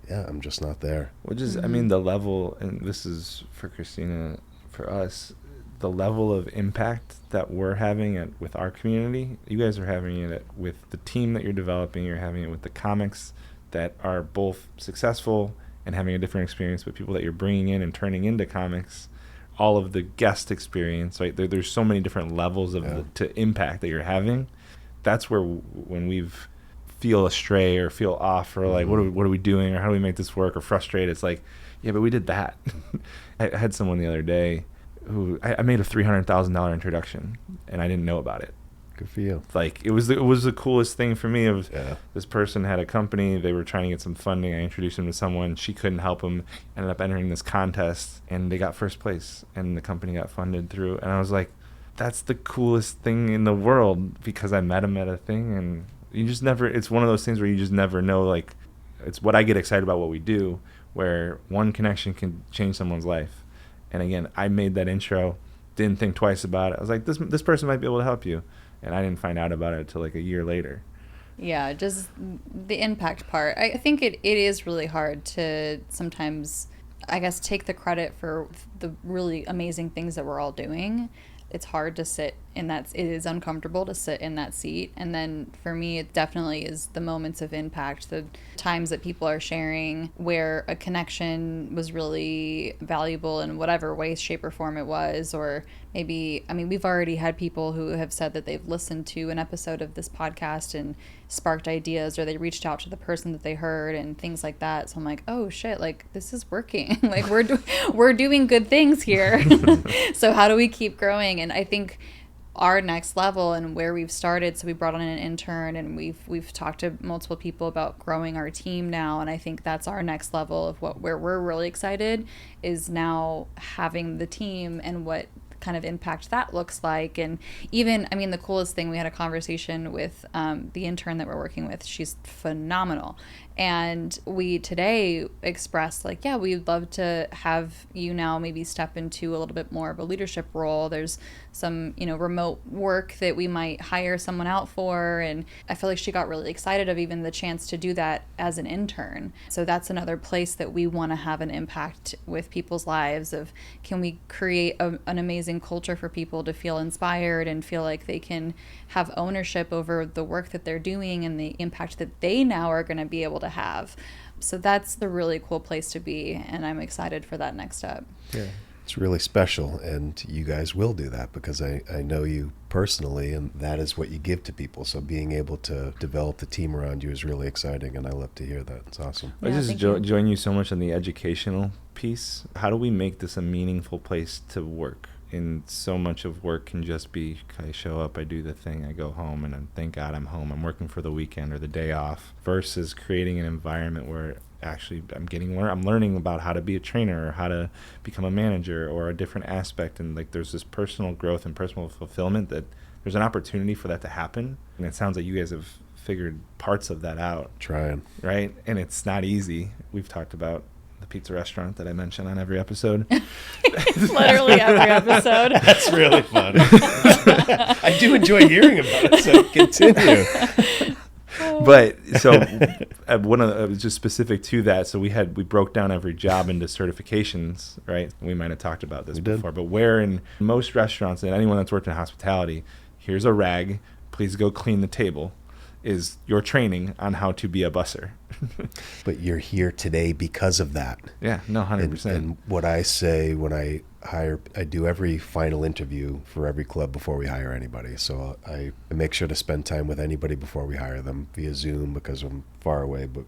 yeah, I'm just not there. Which is, I mean, the level, and this is for Christina, for us, the level of impact that we're having with our community, you guys are having it with the team that you're developing, you're having it with the comics that are both successful and having a different experience, but people that you're bringing in and turning into comics, all of the guest experience, right? There's so many different levels of to impact that you're having. That's where when we've feel astray or feel off or like, what are we doing, or how do we make this work, or frustrated, it's like, yeah, but we did that. I had someone the other day who I made a $300,000 introduction and I didn't know about it. Good for you. Like it was the coolest thing for me. This person had a company, they were trying to get some funding. I introduced him to someone, she couldn't help him, ended up entering this contest and they got first place and the company got funded through. And I was like, that's the coolest thing in the world, because I met him at a thing. And you just never, it's one of those things where you just never know. Like, it's what I get excited about what we do, where one connection can change someone's life. And again, I made that intro, didn't think twice about it. I was like, this person might be able to help you. And I didn't find out about it until like a year later. Yeah, just the impact part. I think it is really hard to sometimes, I guess, take the credit for the really amazing things that we're all doing. It's hard to sit in that, it is uncomfortable to sit in that seat. And then for me, it definitely is the moments of impact, the times that people are sharing where a connection was really valuable in whatever way, shape, or form it was. Or maybe, I mean, we've already had people who have said that they've listened to an episode of this podcast and sparked ideas, or they reached out to the person that they heard and things like that. So I'm like, oh shit, like this is working. Like we're doing good things here. So how do we keep growing? And I think our next level and where we've started, so we brought on an intern and we've talked to multiple people about growing our team now, and I think that's our next level of where we're really excited is now having the team and what kind of impact that looks like. And even, I mean, the coolest thing, we had a conversation with the intern that we're working with. She's phenomenal. And we today expressed like, yeah, we'd love to have you now maybe step into a little bit more of a leadership role. There's some, remote work that we might hire someone out for. And I feel like she got really excited of even the chance to do that as an intern. So that's another place that we want to have an impact with people's lives of, can we create an amazing culture for people to feel inspired and feel like they can have ownership over the work that they're doing and the impact that they now are going to be able to have. So that's the really cool place to be, and I'm excited for that next step. Yeah, it's really special, and you guys will do that because I know you personally, and that is what you give to people. So being able to develop the team around you is really exciting, and I love to hear that. It's awesome. I just join you so much on the educational piece. How do we make this a meaningful place to work? And so much of work can just be, I show up, I do the thing, I go home, and then thank God I'm home. I'm working for the weekend or the day off, versus creating an environment where actually I'm learning about how to be a trainer or how to become a manager or a different aspect. And like there's this personal growth and personal fulfillment that there's an opportunity for that to happen. And it sounds like you guys have figured parts of that out. Trying. Right? And it's not easy. We've talked about the pizza restaurant that I mention on every episode. Literally every episode. That's really fun. I do enjoy hearing about it, so continue. But so one of the, just specific to that, so we broke down every job into certifications, right? We might have talked about this before, but where in most restaurants and anyone that's worked in hospitality, here's a rag, please go clean the table, is your training on how to be a busser. But you're here today because of that. Yeah, no, 100%. And what I say when I do every final interview for every club before we hire anybody. So I make sure to spend time with anybody before we hire them via Zoom because I'm far away. But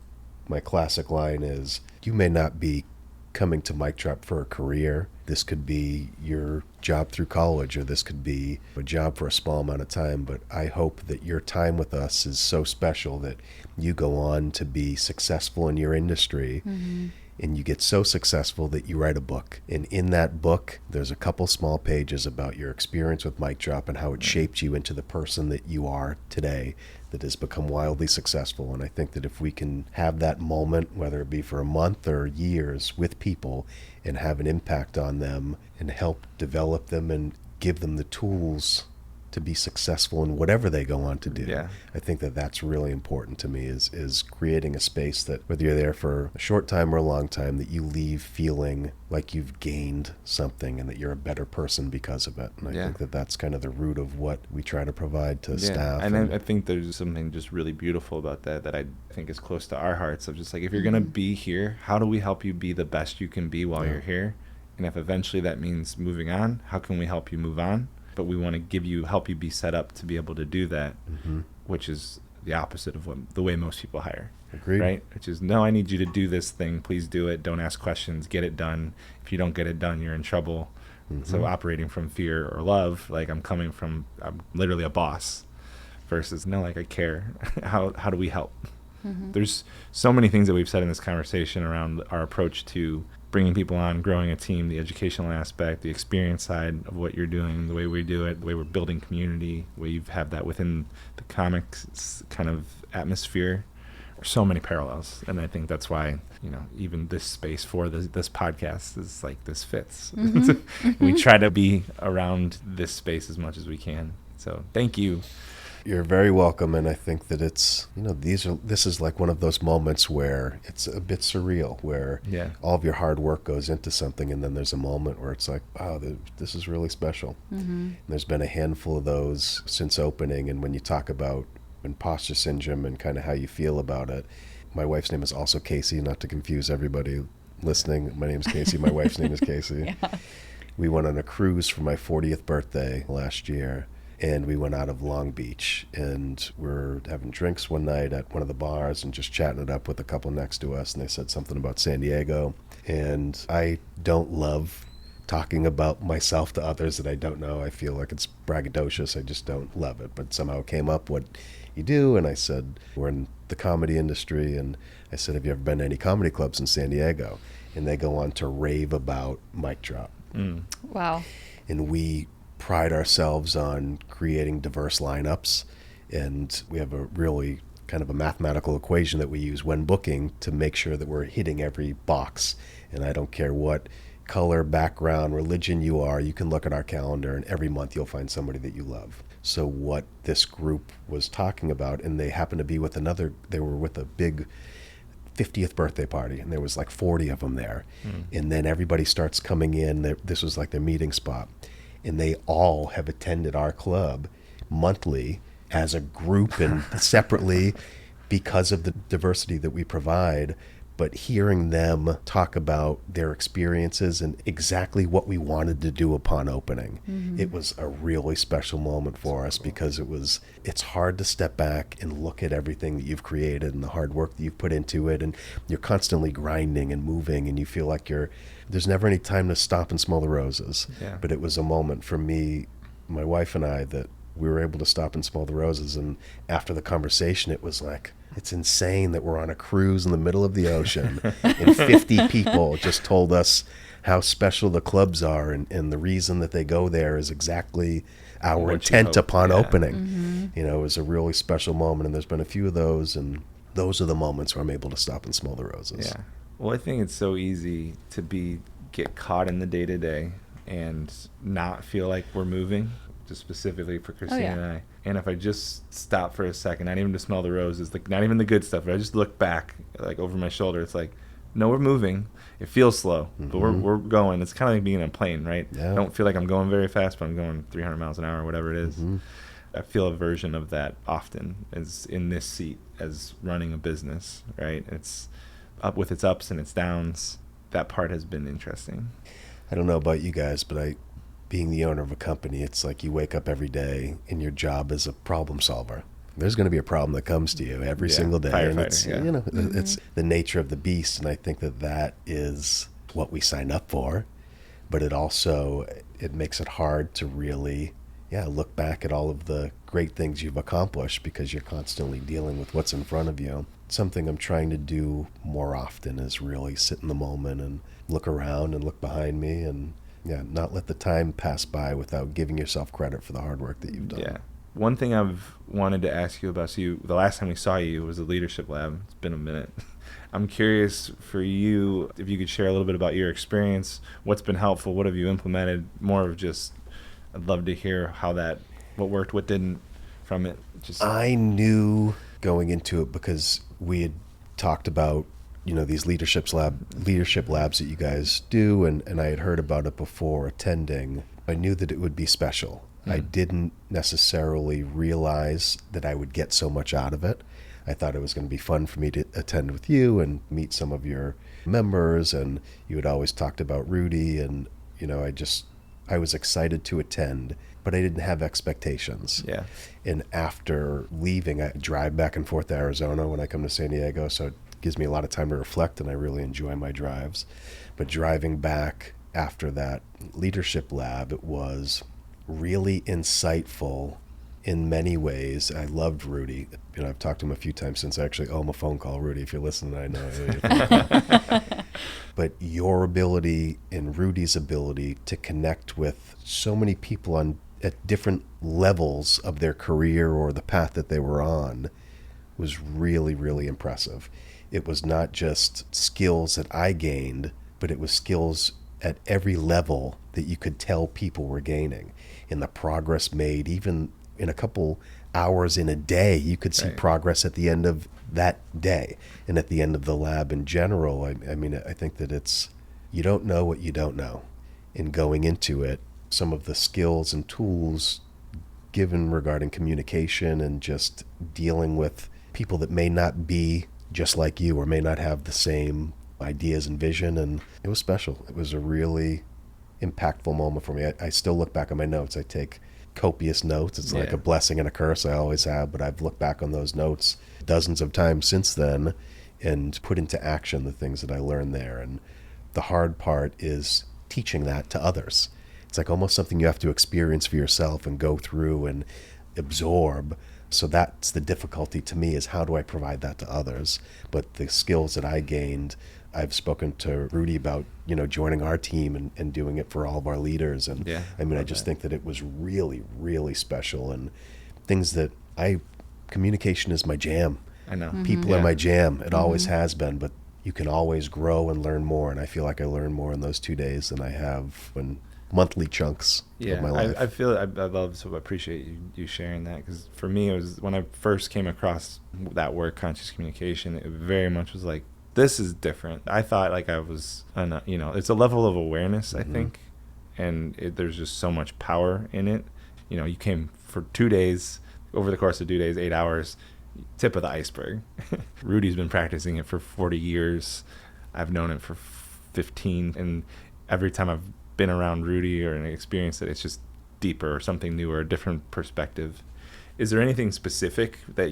my classic line is, you may not be coming to Mic Drop for a career. This could be your job through college, or this could be a job for a small amount of time. But I hope that your time with us is so special that you go on to be successful in your industry. Mm-hmm. And you get so successful that you write a book. And in that book, there's a couple small pages about your experience with Mic Drop and how it shaped you into the person that you are today that has become wildly successful. And I think that if we can have that moment, whether it be for a month or years with people, and have an impact on them and help develop them and give them the tools to be successful in whatever they go on to do. Yeah. I think that that's really important to me, is creating a space that whether you're there for a short time or a long time, that you leave feeling like you've gained something and that you're a better person because of it. And I think that that's kind of the root of what we try to provide to staff. And I think there's something just really beautiful about that I think is close to our hearts, of just like, if you're going to be here, how do we help you be the best you can be while you're here? And if eventually that means moving on, how can we help you move on? But we want to help you be set up to be able to do that, which is the opposite of the way most people hire. Agreed. Right? Which is, no, I need you to do this thing. Please do it. Don't ask questions. Get it done. If you don't get it done, you're in trouble. So operating from fear or love, like I'm literally a boss, versus, no, like I care. How do we help? There's so many things that we've said in this conversation around our approach to bringing people on, growing a team, the educational aspect, the experience side of what you're doing, the way we do it, the way we're building community, the way you have that within the comics kind of atmosphere. There's so many parallels, and I think that's why, even this space for this podcast is like, this fits. We try to be around this space as much as we can. So thank you. You're very welcome, and I think that it's, this is like one of those moments where it's a bit surreal, where all of your hard work goes into something, and then there's a moment where it's like, wow, this is really special. And there's been a handful of those since opening, and when you talk about imposter syndrome and kind of how you feel about it, my wife's name is also Casey, not to confuse everybody listening. My name is Casey. My wife's name is Casey. We went on a cruise for my 40th birthday last year. And we went out of Long Beach, and we're having drinks one night at one of the bars and just chatting it up with a couple next to us. And they said something about San Diego. And I don't love talking about myself to others that I don't know. I feel like it's braggadocious. I just don't love it. But somehow it came up, what you do. And I said, we're in the comedy industry. And I said, have you ever been to any comedy clubs in San Diego? And they go on to rave about Mic Drop. Wow. And we pride ourselves on creating diverse lineups, and we have a really kind of a mathematical equation that we use when booking to make sure that we're hitting every box. And I don't care what color, background, religion you are, you can look at our calendar, and every month you'll find somebody that you love. So what this group was talking about, and they happened to be with they were with a big 50th birthday party, and there was like 40 of them there. And then everybody starts coming in. This was like their meeting spot. And they all have attended our club monthly as a group and separately because of the diversity that we provide. But hearing them talk about their experiences and exactly what we wanted to do upon opening, it was a really special moment for us, because it's hard to step back and look at everything that you've created and the hard work that you've put into it, and you're constantly grinding and moving, and you feel like there's never any time to stop and smell the roses. But it was a moment for me, my wife and I, that we were able to stop and smell the roses. And after the conversation, it was like, it's insane that we're on a cruise in the middle of the ocean and 50 people just told us how special the clubs are, and the reason that they go there is exactly our intent upon opening. It was a really special moment, and there's been a few of those, and those are the moments where I'm able to stop and smell the roses. Well, I think it's so easy to get caught in the day-to-day and not feel like we're moving, just specifically for Christine and I. And if I just stop for a second, not even to smell the roses, like not even the good stuff, but I just look back, like over my shoulder, it's like, no, we're moving. It feels slow, but we're going. It's kind of like being in a plane, right? I don't feel like I'm going very fast, but I'm going 300 miles an hour, whatever it is. I feel a version of that often as in this seat as running a business, right? It's up with its ups and its downs. That part has been interesting. I don't know about you guys, but being the owner of a company, it's like you wake up every day and your job is a problem solver. There's going to be a problem that comes to you every single day. And it's, it's the nature of the beast. And I think that is what we sign up for. But it makes it hard to really, look back at all of the great things you've accomplished, because you're constantly dealing with what's in front of you. Something I'm trying to do more often is really sit in the moment and look around and look behind me, and not let the time pass by without giving yourself credit for the hard work that you've done. One thing I've wanted to ask you about, the last time we saw you was a leadership lab. It's been a minute. I'm curious for you, if you could share a little bit about your experience, what's been helpful, what have you implemented, more of just I'd love to hear what worked, what didn't from it. I knew going into it because we had talked about, these leadership labs that you guys do, and I had heard about it before attending. I knew that it would be special. I didn't necessarily realize that I would get so much out of it. I thought it was going to be fun for me to attend with you and meet some of your members, and you had always talked about Rudy, and I was excited to attend, but I didn't have expectations. Yeah. And after leaving, I drive back and forth to Arizona when I come to San Diego, so it gives me a lot of time to reflect, and I really enjoy my drives. But driving back after that leadership lab, it was really insightful in many ways. I loved Rudy. I've talked to him a few times since I actually owe him a phone call. Rudy, if you're listening, I know. But your ability and Rudy's ability to connect with so many people at different levels of their career or the path that they were on was really, really impressive. It was not just skills that I gained, but it was skills at every level that you could tell people were gaining. In the progress made, even in a couple hours in a day, you could see progress at the end of that day and at the end of the lab in general. I think that you don't know what you don't know. In going into it, some of the skills and tools given regarding communication and just dealing with people that may not be just like you or may not have the same ideas and vision, and it was special. It was a really impactful moment for me. I still look back on my notes. I take copious notes. It's like a blessing and a curse. I always have, but I've looked back on those notes dozens of times since then and put into action the things that I learned there. And the hard part is teaching that to others. It's like almost something you have to experience for yourself and go through and absorb. So that's the difficulty to me, is how do I provide that to others? But the skills that I gained, I've spoken to Rudy about, joining our team and doing it for all of our leaders. And I just think that it was really, really special, and things that communication is my jam. I know. People are my jam. It always has been, but you can always grow and learn more. And I feel like I learned more in those 2 days than I have in monthly chunks of my life. I feel I appreciate you sharing that, because for me, it was when I first came across that word, conscious communication, it very much was like, this is different. I thought like I was, it's a level of awareness, I think, and there's just so much power in it. You came for 2 days, over the course of 2 days, 8 hours, tip of the iceberg. Rudy's been practicing it for 40 years. I've known it for 15, and every time I've been around Rudy or experienced it, it's just deeper or something new or a different perspective. Is there anything specific that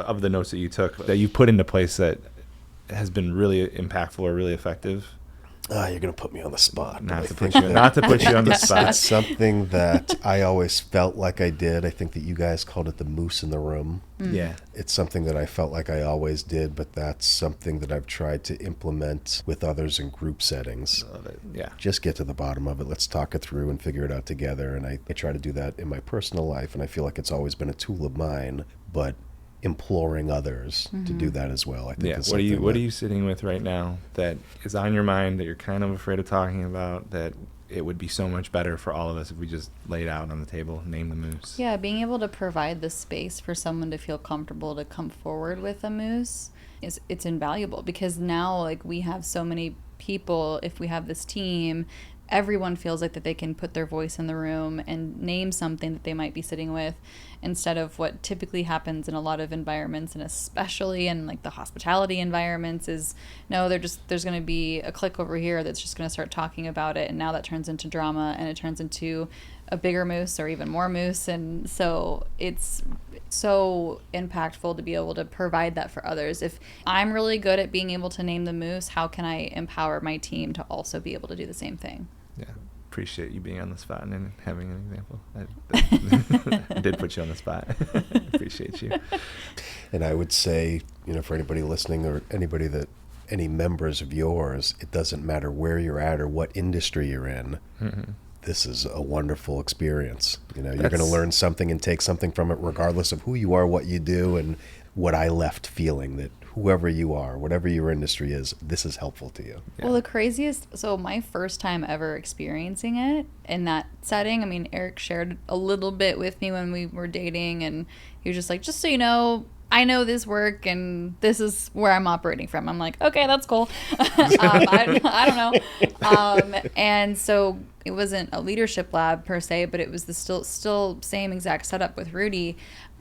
of the notes that you took, that you put into place that has been really impactful or really effective? You're going to put me on the spot. Not to put you on the spot. It's something that I always felt like I did. I think that you guys called it the moose in the room. Yeah. It's something that I felt like I always did, but that's something that I've tried to implement with others in group settings. Love it. Yeah. Just get to the bottom of it. Let's talk it through and figure it out together. And I try to do that in my personal life, and I feel like it's always been a tool of mine, but imploring others to do that as well. I think. Yeah. What are you sitting with right now that is on your mind that you're kind of afraid of talking about, that it would be so much better for all of us if we just laid out on the table, name the moose? Yeah, being able to provide the space for someone to feel comfortable to come forward with a moose it's invaluable, because now like we have so many people. If we have this team, everyone feels like that they can put their voice in the room and name something that they might be sitting with, instead of what typically happens in a lot of environments, and especially in like the hospitality environments, is there's going to be a clique over here that's just going to start talking about it, and now that turns into drama, and it turns into a bigger moose or even more moose. And so it's so impactful to be able to provide that for others. If I'm really good at being able to name the moose, how can I empower my team to also be able to do the same thing? Yeah. Appreciate you being on the spot and having an example. I did put you on the spot. Appreciate you. And I would say, for anybody listening or any members of yours, it doesn't matter where you're at or what industry you're in. Mm-hmm. This is a wonderful experience. You're going to learn something and take something from it, regardless of who you are, what you do, and what I left feeling that whoever you are, whatever your industry is, this is helpful to you. Well, the craziest, so my first time ever experiencing it in that setting, I mean, Eric shared a little bit with me when we were dating, and he was just like, just so you know, I know this work and this is where I'm operating from. I'm like, okay, that's cool. I don't know. And so it wasn't a leadership lab per se, but it was the still same exact setup with Rudy.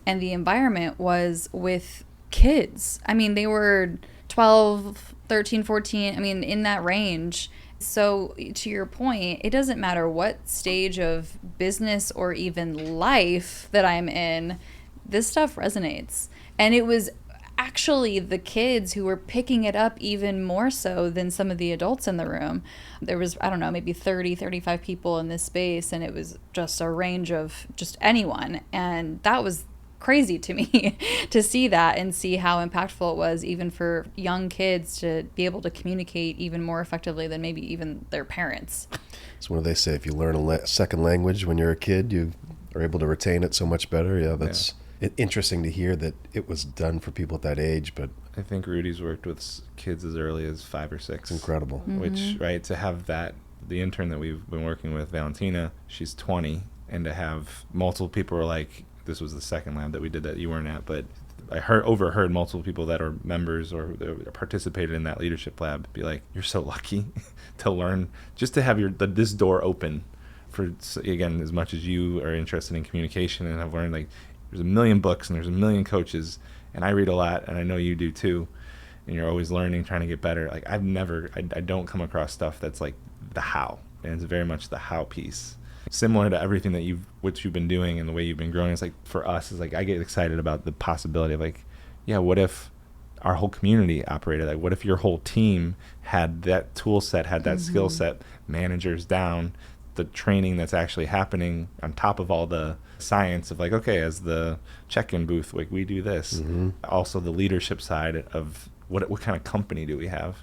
And the environment was with kids. I mean, they were 12, 13, 14, I mean, in that range. So to your point, it doesn't matter what stage of business or even life that I'm in, this stuff resonates. And it was actually the kids who were picking it up even more so than some of the adults in the room. There was, I don't know, maybe 30, 35 people in this space, and it was just a range of just anyone. And that was crazy to me to see that and see how impactful it was even for young kids to be able to communicate even more effectively than maybe even their parents. So what do they say? If you learn a second language when you're a kid, you are able to retain it so much better. Yeah, that's interesting to hear that it was done for people at that age. But I think Rudy's worked with kids as early as 5 or 6. It's incredible. Which, right, to have that, the intern that we've been working with, Valentina, she's 20, and to have multiple people are like, this was the second lab that we did that you weren't at, but I overheard multiple people that are members or participated in that leadership lab be like, you're so lucky to learn, just to have this door open for, again, as much as you are interested in communication and have learned, like, there's a million books and there's a million coaches, and I read a lot, and I know you do too, and you're always learning, trying to get better. Like, I don't come across stuff that's like the how, and it's very much the how piece. Similar to everything that what you've been doing and the way you've been growing, it's like, for us, it's like, I get excited about the possibility of, like, yeah, what if our whole community operated? Like, what if your whole team had that tool set, had that skill set, managers down, the training that's actually happening on top of all the science of, like, okay, as the check-in booth, like, we do this. Also the leadership side of what kind of company do we have?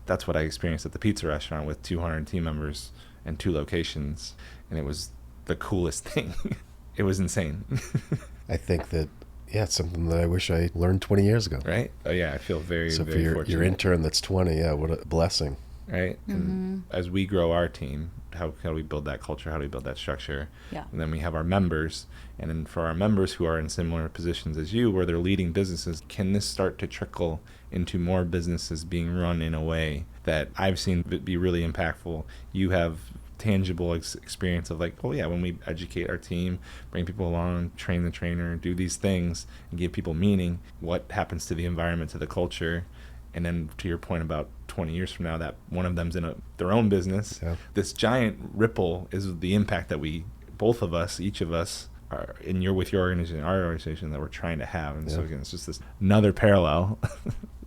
That's what I experienced at the pizza restaurant with 200 team members and 2 locations, and it was the coolest thing. It was insane. I think that, yeah, it's something that I wish I learned 20 years ago. Right? Oh yeah, I feel very, so very for fortunate. your intern that's 20, yeah, what a blessing. Right? And as we grow our team, how do we build that culture? How do we build that structure? Yeah. And then we have our members, and then for our members who are in similar positions as you, where they're leading businesses, can this start to trickle into more businesses being run in a way that I've seen be really impactful? You have tangible experience of, like, oh yeah, when we educate our team, bring people along, train the trainer, do these things and give people meaning, what happens to the environment, to the culture? And then to your point about 20 years from now, that one of them's in their own business, this giant ripple is the impact that we, both of us, each of us, are with your organization, our organization, that we're trying to have. And so again, it's just this another parallel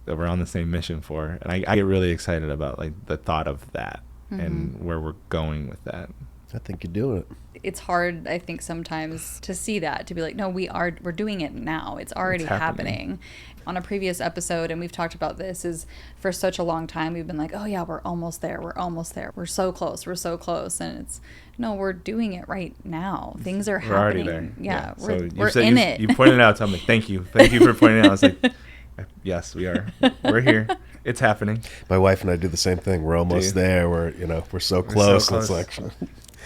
that we're on the same mission for. And I get really excited about, like, the thought of that and where we're going with that. I think you're doing it. It's hard, I think, sometimes to see that, to be like, no, we're doing it now. It's already happening. On a previous episode, and we've talked about this, is for such a long time we've been like, oh yeah, we're almost there. We're so close. And it's, no, we're doing it right now. Things are happening. Already there. Yeah. So we're in it. You pointed it out to me. Thank you for pointing it out. I was like, yes, we are. We're here. It's happening. My wife and I do the same thing. We're almost there. We're so close. It's like,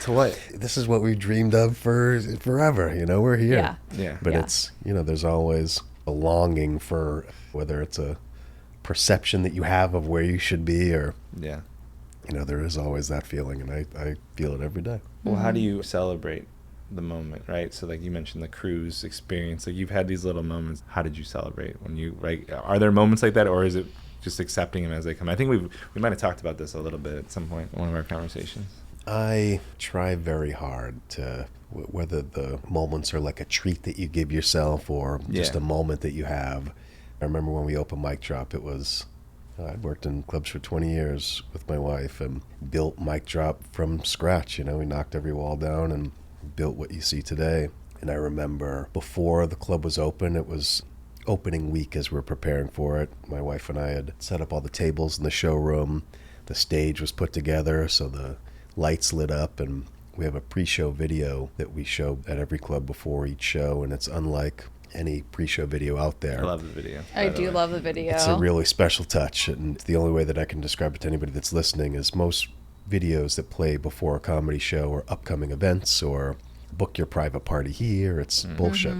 to what? This is what we've dreamed of for forever. We're here. Yeah. But it's, there's always a longing for, whether it's a perception that you have of where you should be, or there is always that feeling, and I feel it every day. Well, how do you celebrate the moment, right? So, like, you mentioned the cruise experience, like, you've had these little moments. How did you celebrate when you, like, are there moments like that, or is it just accepting them as they come? I think we might have talked about this a little bit at some point in one of our conversations. I try very hard to, whether the moments are like a treat that you give yourself or just a moment that you have. I remember when we opened Mic Drop, it was, I'd worked in clubs for 20 years with my wife and built Mic Drop from scratch. We knocked every wall down and built what you see today. And I remember before the club was open, it was opening week as we're preparing for it. My wife and I had set up all the tables in the showroom. The stage was put together, so the lights lit up, and we have a pre-show video that we show at every club before each show, and it's unlike any pre-show video out there. I love the video. I do love the video. It's a really special touch, and the only way that I can describe it to anybody that's listening is most videos that play before a comedy show or upcoming events or book your private party here, it's bullshit.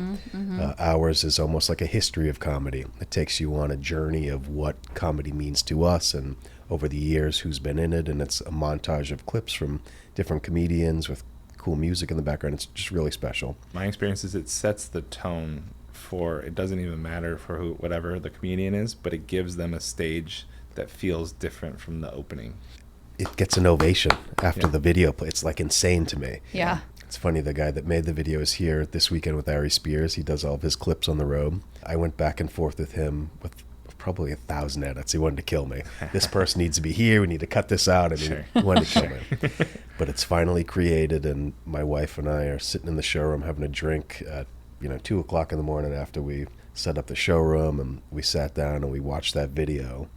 Ours is almost like a history of comedy. It takes you on a journey of what comedy means to us and over the years who's been in it, and it's a montage of clips from different comedians with cool music in the background. It's just really special. My experience is it sets the tone for, it doesn't even matter for who, whatever the comedian is, but it gives them a stage that feels different from the opening. It gets an ovation after the video play. It's like insane to me. Yeah. It's funny, the guy that made the video is here this weekend with Ari Spears. He does all of his clips on the road. I went back and forth with him with probably 1,000 edits. He wanted to kill me. This person needs to be here. We need to cut this out. I mean, he wanted to kill me. But it's finally created, and my wife and I are sitting in the showroom having a drink at 2 o'clock in the morning after we set up the showroom, and we sat down and we watched that video,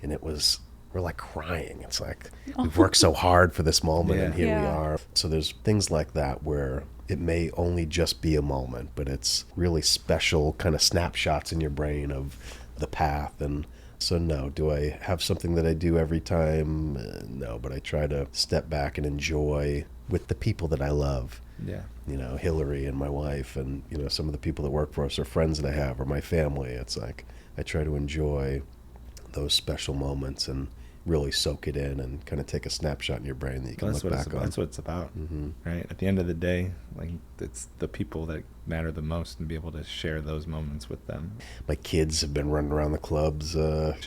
and we're like crying. It's like we've worked so hard for this moment, and here we are. So there's things like that where it may only just be a moment, but it's really special kind of snapshots in your brain of the path. And so no, do I have something that I do every time? No, but I try to step back and enjoy with the people that I love. Yeah. Hillary and my wife, and some of the people that work for us, or friends that I have, or my family. It's like I try to enjoy those special moments and really soak it in and kind of take a snapshot in your brain that you can look back on. That's what it's about, right? At the end of the day, like, it's the people that matter the most, and be able to share those moments with them. My kids have been running around the clubs. They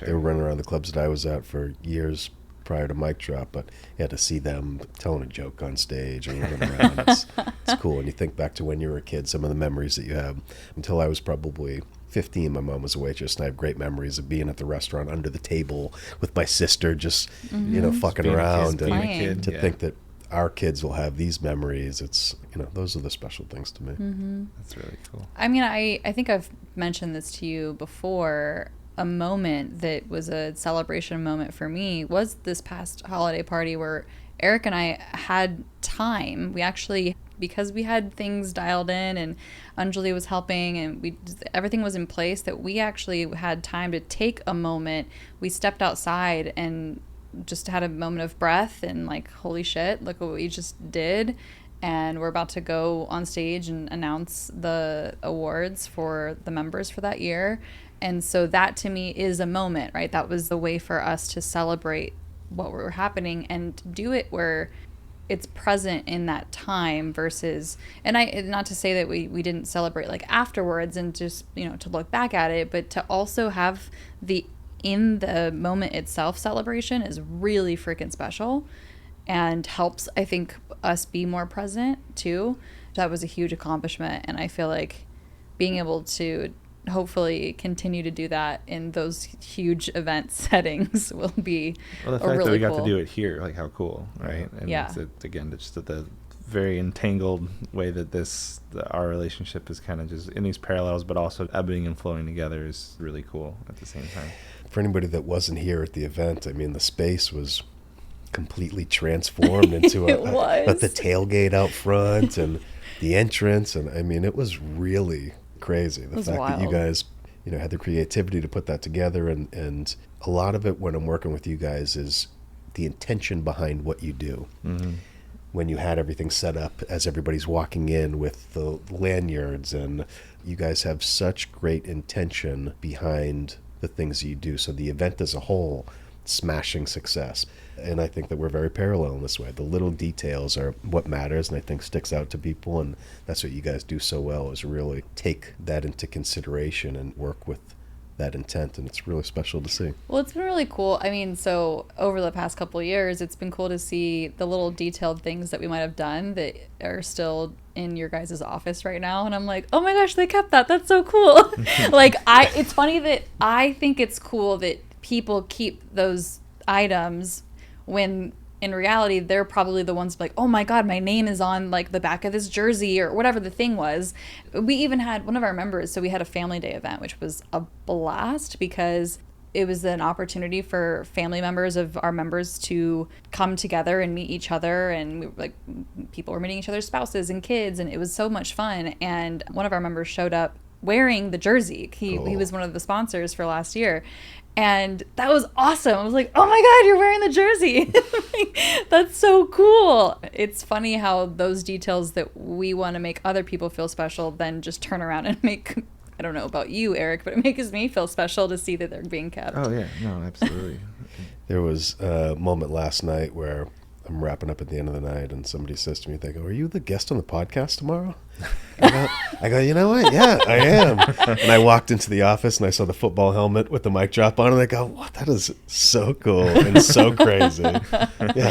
were running around the clubs that I was at for years prior to Mic Drop, but you had to see them telling a joke on stage and running around. It's cool. And you think back to when you were a kid, some of the memories that you have. Until I was probably 15, my mom was a waitress, and I have great memories of being at the restaurant under the table with my sister, just fucking around. And to think that our kids will have these memories, it's those are the special things to me. That's really cool. I mean, I think I've mentioned this to you before. A moment that was a celebration moment for me was this past holiday party where Eric and I had time. We actually, because we had things dialed in and Anjali was helping and everything was in place, that we actually had time to take a moment. We stepped outside and just had a moment of breath and like, holy shit, look what we just did. And we're about to go on stage and announce the awards for the members for that year. And so that to me is a moment, right? That was the way for us to celebrate what were happening and do it where it's present in that time versus, and not to say that we didn't celebrate like afterwards and just, to look back at it, but to also have in the moment itself celebration is really freaking special and helps, I think, us be more present too. That was a huge accomplishment. And I feel like being able to hopefully continue to do that in those huge event settings will be the fact really that we got cool. to do it here, like, how cool, right? And again, it's just the very entangled way that our relationship is kind of just in these parallels, but also ebbing and flowing together is really cool at the same time. For anybody that wasn't here at the event, I mean, the space was completely transformed into the tailgate out front and the entrance, and I mean, it was really crazy. The fact that you guys, had the creativity to put that together, and a lot of it when I'm working with you guys is the intention behind what you do. When you had everything set up as everybody's walking in with the lanyards, and you guys have such great intention behind the things you do. So the event as a whole, smashing success. And I think that we're very parallel in this way. The little details are what matters, and I think sticks out to people, and that's what you guys do so well, is really take that into consideration and work with that intent, and it's really special to see. Well, it's been really cool. I mean, so over the past couple of years, it's been cool to see the little detailed things that we might have done that are still in your guys' office right now. And I'm like, oh my gosh, they kept that. That's so cool. It's funny that I think it's cool that people keep those items when in reality, they're probably the ones like, oh my God, my name is on like the back of this jersey or whatever the thing was. We even had one of our members, so we had a family day event, which was a blast because it was an opportunity for family members of our members to come together and meet each other. And people were meeting each other's spouses and kids, and it was so much fun. And one of our members showed up wearing the jersey. He Cool. was one of the sponsors for last year. And that was awesome. I was like, oh my God, you're wearing the jersey. Like, that's so cool. It's funny how those details that we want to make other people feel special then just turn around and make, I don't know about you, Eric, but it makes me feel special to see that they're being kept. Oh, yeah. No, absolutely. There was a moment last night where I'm wrapping up at the end of the night and somebody says to me, they go, are you the guest on the podcast tomorrow? I go, you know what? Yeah, I am. And I walked into the office and I saw the football helmet with the mic drop on, and I go, what? That is so cool and so crazy. Yeah,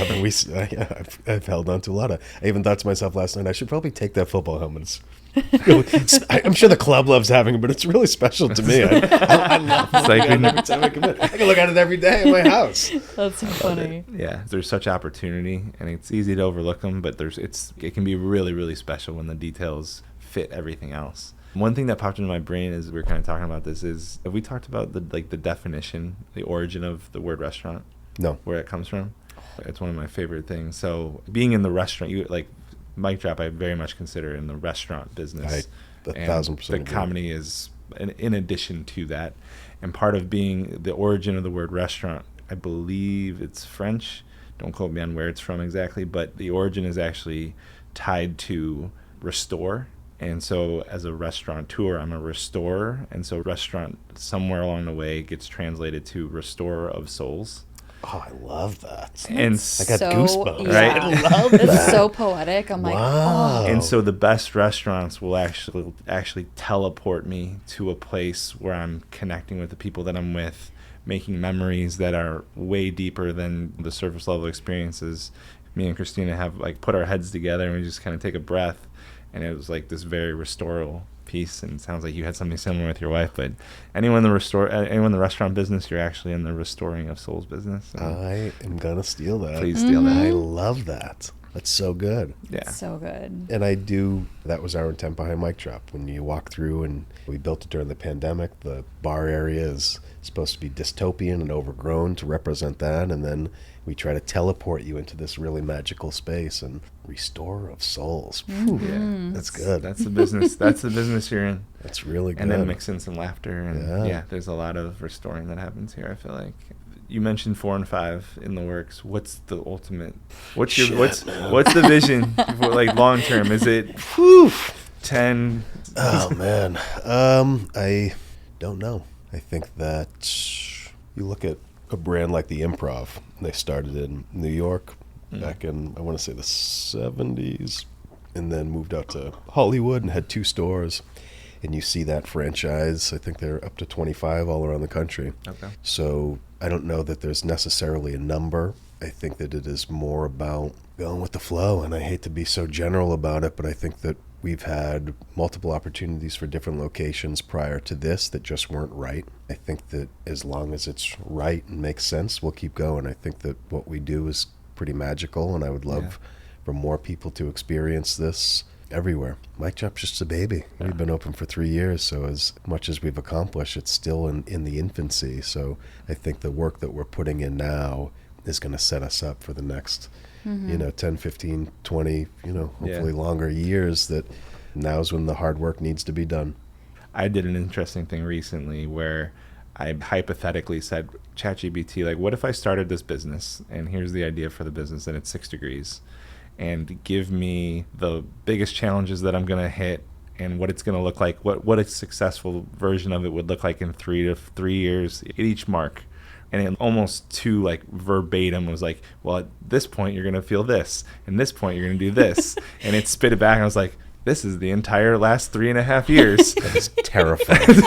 but I've held on to a lot of. I even thought to myself last night, I should probably take that football helmet. I'm sure the club loves having it, but it's really special to me. I love it every time I come in. I can look at it every day in my house. That's so funny. Yeah, there's such opportunity, and it's easy to overlook them, but it can be really, really special when the details fit everything else. One thing that popped into my brain as we were kind of talking about this is, have we talked about the definition, the origin of the word restaurant? No. Where it comes from? It's one of my favorite things. So being in the restaurant, Mic Drop, I very much consider in the restaurant business. 1,000% The agree. comedy is in addition to that. And part of being the origin of the word restaurant, I believe it's French. Don't quote me on where it's from exactly, but the origin is actually tied to restore. And so as a restaurateur, I'm a restorer. And so restaurant somewhere along the way gets translated to restorer of souls. Oh, I love that. And I got goosebumps. Yeah. Right? I love It's that. so poetic. I'm like, Wow. oh. And so the best restaurants will actually teleport me to a place where I'm connecting with the people that I'm with, making memories that are way deeper than the surface level experiences. Me and Christina have put our heads together and we just kind of take a breath, and it was like this very restoral piece. And it sounds like you had something similar with your wife, but anyone in the restaurant business, you're actually in the restoring of souls business. So I am going to steal that. please steal that. I love that. That's so good. Yeah. So good. And that was our intent behind Mic Drop. When you walk through, and we built it during the pandemic, the bar area is supposed to be dystopian and overgrown to represent that. And then we try to teleport you into this really magical space and restorer of souls. Whew, Yeah. that's good. That's the business. That's the business you're in. That's really good. And then mix in some laughter, and Yeah. there's a lot of restoring that happens here. I feel like you mentioned 4 and 5 in the works. What's the ultimate? What's the vision? Long term? Is it 10? Oh man, I don't know. I think that you look at a brand like the Improv. They started in New York back in, I want to say, the 70s, and then moved out to Hollywood and had 2 stores. And you see that franchise, I think they're up to 25 all around the country. Okay. So I don't know that there's necessarily a number. I think that it is more about going with the flow, and I hate to be so general about it, but I think that we've had multiple opportunities for different locations prior to this that just weren't right. I think that as long as it's right and makes sense, we'll keep going. I think that what we do is pretty magical, and I would love for more people to experience this everywhere. Mic Drop's just a baby. Yeah. We've been open for 3 years, so as much as we've accomplished, it's still in the infancy. So I think the work that we're putting in now is going to set us up for the next 10, 15, 20, hopefully longer years. That now's when the hard work needs to be done. I did an interesting thing recently where I hypothetically said, ChatGPT, what if I started this business, and here's the idea for the business, and it's 6 degrees, and give me the biggest challenges that I'm going to hit and what it's going to look like, what a successful version of it would look like in 3 years at each mark. And it almost to verbatim was well, at this point you're going to feel this, and this point you're going to do this. And it spit it back, and I was like, this is the entire last 3.5 years. That is terrifying.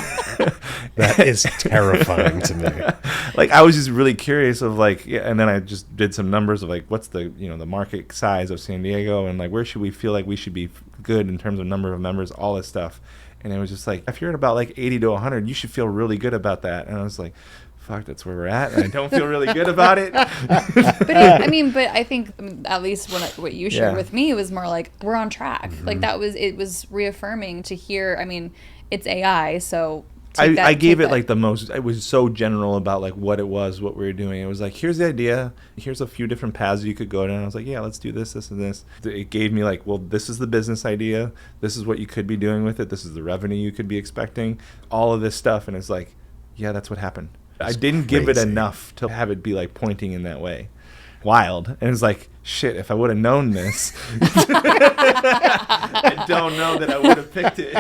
That is terrifying to me. I was just really curious of and then I just did some numbers of what's the the market size of San Diego, and where should we feel like we should be good in terms of number of members, all this stuff. And it was just if you're at about 80 to 100, you should feel really good about that. And I was like, fuck, that's where we're at, and I don't feel really good about it. But I think at least what you shared with me was more we're on track. Mm-hmm. It was reaffirming to hear. I mean, it's AI, so I gave it like the most. It was so general about like what it was, what we were doing. It was like, here's the idea. Here's a few different paths you could go down. I was like, yeah, let's do this, this, and this. It gave me like, well, this is the business idea. This is what you could be doing with it. This is the revenue you could be expecting. All of this stuff, and it's like, yeah, that's what happened. I didn't give it enough to have it be like pointing in that way. Wild. And it's like, shit, if I would have known this, I don't know that I would have picked it.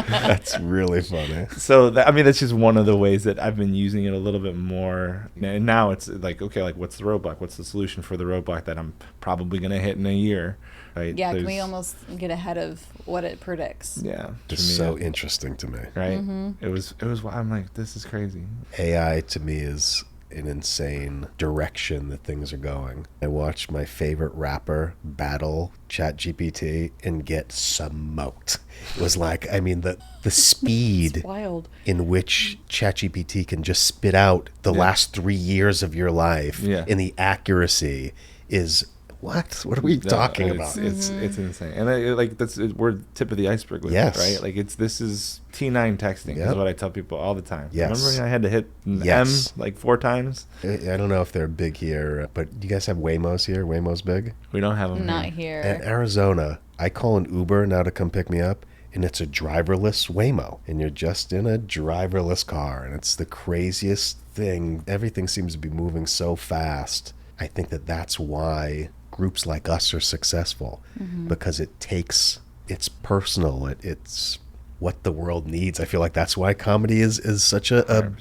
That's really funny. So, that's just one of the ways that I've been using it a little bit more. And now it's like, okay, like what's the roadblock? What's the solution for the roadblock that I'm probably going to hit in a year? Right? Yeah, can we almost get ahead of what it predicts? Yeah. Just so interesting to me. Right? Mm-hmm. It was, I'm like, this is crazy. AI to me is an insane direction that things are going. I watched my favorite rapper battle ChatGPT and get smoked. It was like, the speed wild. In which ChatGPT can just spit out the last 3 years of your life, and the accuracy is what are we talking about? It's insane, and we're tip of the iceberg with it, right? Like this is T9 texting is what I tell people all the time. Yes. Remember I had to hit M like 4 times. I don't know if they're big here, but do you guys have Waymos here? Waymo's big? We don't have them. Not here. In Arizona, I call an Uber now to come pick me up, and it's a driverless Waymo, and you're just in a driverless car, and it's the craziest thing. Everything seems to be moving so fast. I think that's why groups like us are successful, because it's personal. It's what the world needs. I feel like that's why comedy is such a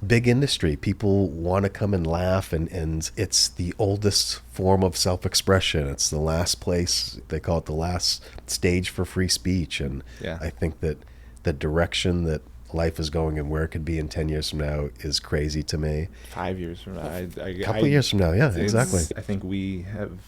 big industry. People want to come and laugh, and it's the oldest form of self-expression. It's the last place, they call it the last stage for free speech. And I think that the direction that life is going and where it could be in 10 years from now is crazy to me. 5 years from now. A couple of years from now, yeah, exactly. I think we have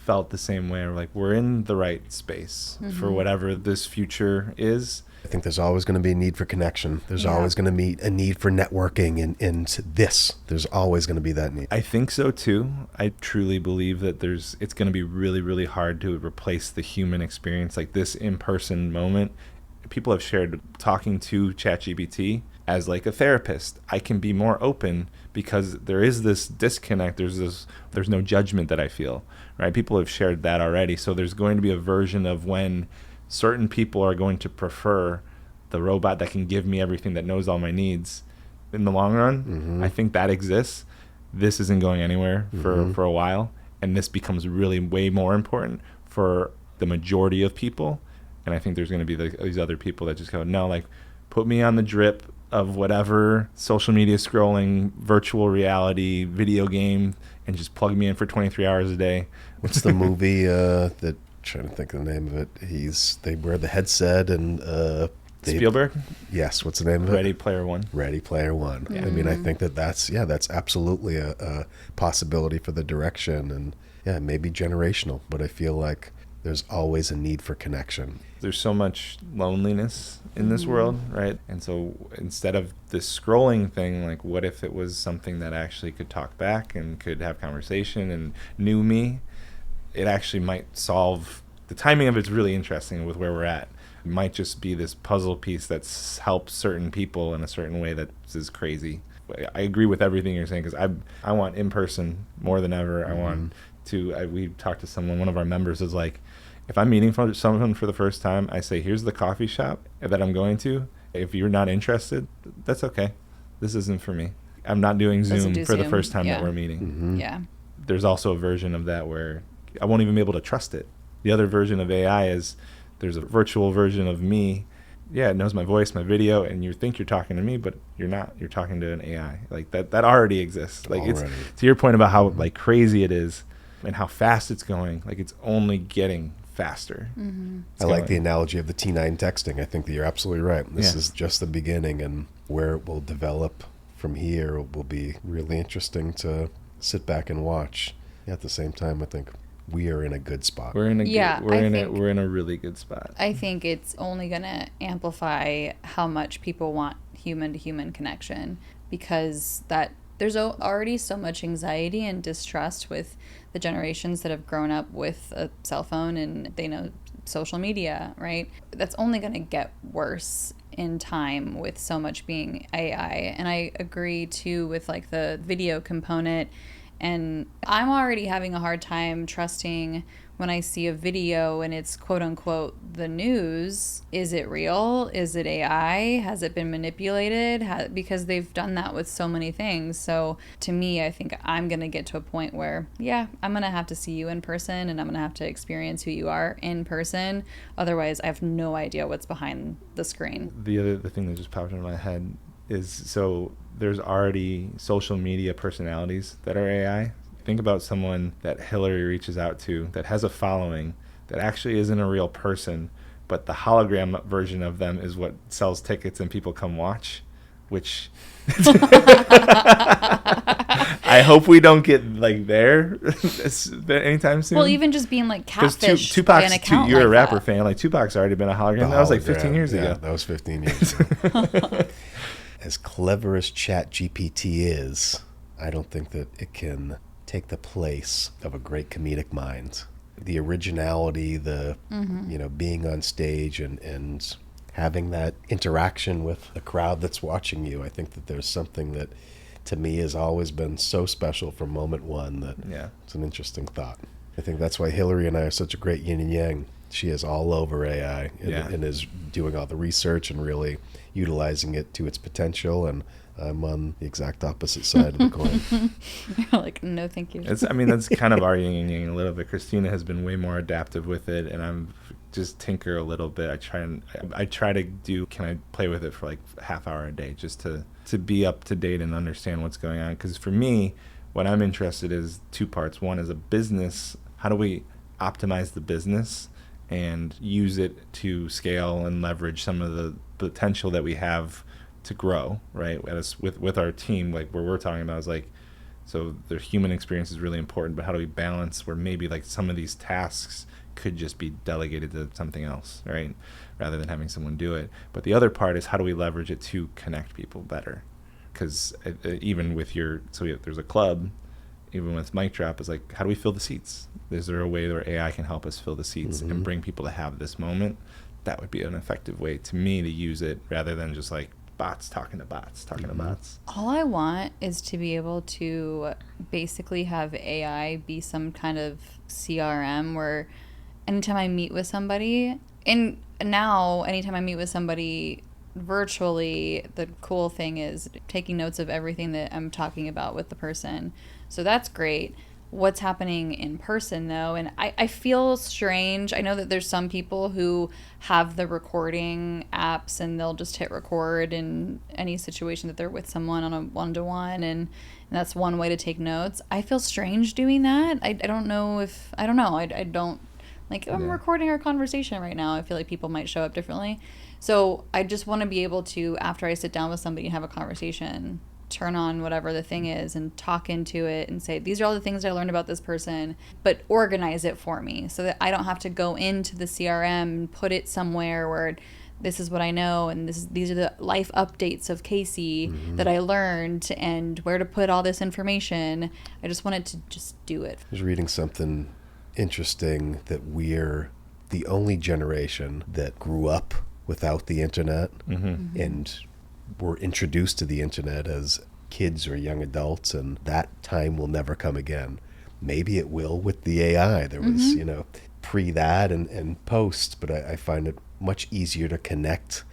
felt the same way. Like we're in the right space for whatever this future is. I think there's always going to be a need for connection. There's always going to be a need for networking, and there's always going to be that need. I think so too. I truly believe that it's going to be really, really hard to replace the human experience, like this in-person moment. People have shared talking to ChatGPT as like a therapist. I can be more open because there is this disconnect. There's no judgment that I feel, right? People have shared that already. So there's going to be a version of when certain people are going to prefer the robot that can give me everything, that knows all my needs. In the long run, I think that exists. This isn't going anywhere for a while. And this becomes really way more important for the majority of people. And I think there's going to be these other people that just go, no, like, put me on the drip of whatever social media scrolling, virtual reality, video game, and just plug me in for 23 hours a day. What's the movie that, trying to think of the name of it. They wear the headset and Spielberg? Yes, what's the name of it? Ready Player One. Ready Player One. Yeah. I mean, I think that's absolutely a possibility for the direction, and maybe generational, but I feel like there's always a need for connection. There's so much loneliness in this world, right? And so instead of this scrolling thing, like what if it was something that actually could talk back and could have conversation and knew me? It actually might solve, the timing of it's really interesting with where we're at. It might just be this puzzle piece that's helped certain people in a certain way that is crazy. I agree with everything you're saying, because I want in-person more than ever. I want to, we talked to someone, one of our members is like, if I'm meeting someone for the first time, I say, here's the coffee shop that I'm going to. If you're not interested, that's okay. This isn't for me. I'm not doing Zoom for the first time that we're meeting. Yeah. There's also a version of that where I won't even be able to trust it. The other version of AI is there's a virtual version of me. Yeah, it knows my voice, my video, and you think you're talking to me, but you're not. You're talking to an AI. Like that already exists. Like it's to your point about how like crazy it is and how fast it's going. Like it's only getting faster. I like the analogy of the T9 texting. I think that you're absolutely right. This is just the beginning, and where it will develop from here will be really interesting to sit back and watch. At the same time, I think we are in a good spot. We're in a really good spot. I think it's only going to amplify how much people want human to human connection, because there's already so much anxiety and distrust with the generations that have grown up with a cell phone and they know social media, right? That's only going to get worse. in time with so much being AI. And I agree too with like the video component. And I'm already having a hard time trusting when I see a video and it's quote unquote the news. Is it real? Is it AI? Has it been manipulated? Because they've done that with so many things. So to me, I think I'm going to get to a point where, yeah, I'm going to have to see you in person and I'm going to have to experience who you are in person. Otherwise, I have no idea what's behind the screen. The thing that just popped into my head is, so there's already social media personalities that are AI. Think about someone that Hillary reaches out to that has a following that actually isn't a real person, but the hologram version of them is what sells tickets and people come watch, which I hope we don't get like there anytime soon. Well, even just being like catfished by an Tupac's, account you're like a rapper that. fan. Like Tupac's already been a hologram. That was like 15 years ago. That was 15 years ago. As clever as ChatGPT is, I don't think that it can take the place of a great comedic mind. The originality, the being on stage and having that interaction with the crowd that's watching you. I think that there's something that, to me, has always been so special from moment one that it's an interesting thought. I think that's why Hillary and I are such a great yin and yang. She is all over AI and is doing all the research and really utilizing it to its potential, and I'm on the exact opposite side of the coin. You're like, no, thank you. That's kind of our yin and yang a little bit. Christina has been way more adaptive with it, and I'm just tinker a little bit. I try to do, can I play with it for like half hour a day just to be up to date and understand what's going on. Because for me, what I'm interested in is two parts. One is a business. How do we optimize the business and use it to scale and leverage some of the potential that we have to grow, right? With our team, like where we're talking about is like, so the human experience is really important, but how do we balance where maybe like some of these tasks could just be delegated to something else, right? Rather than having someone do it. But the other part is how do we leverage it to connect people better? Because even with there's a club, even with Mic Drop, is like, how do we fill the seats? Is there a way where AI can help us fill the seats and bring people to have this moment? That would be an effective way to me to use it rather than just like bots talking to bots. All I want is to be able to basically have AI be some kind of CRM where anytime I meet with somebody, and now anytime I meet with somebody virtually, the cool thing is taking notes of everything that I'm talking about with the person. So that's great. What's happening in person though, and I feel strange. I know that there's some people who have the recording apps and they'll just hit record in any situation that they're with someone on a one-to-one, and that's one way to take notes. I feel strange doing that. I don't know. Like, I'm recording our conversation right now. I feel like people might show up differently. So I just want to be able to, after I sit down with somebody and have a conversation, turn on whatever the thing is and talk into it and say, these are all the things I learned about this person, but organize it for me so that I don't have to go into the CRM and put it somewhere where this is what I know and these are the life updates of Casey that I learned and where to put all this information. I just wanted to just do it. I was reading something interesting that we're the only generation that grew up without the internet and were introduced to the internet as kids or young adults, and that time will never come again. Maybe it will with the AI. There was, pre that and post, but I find it much easier to connect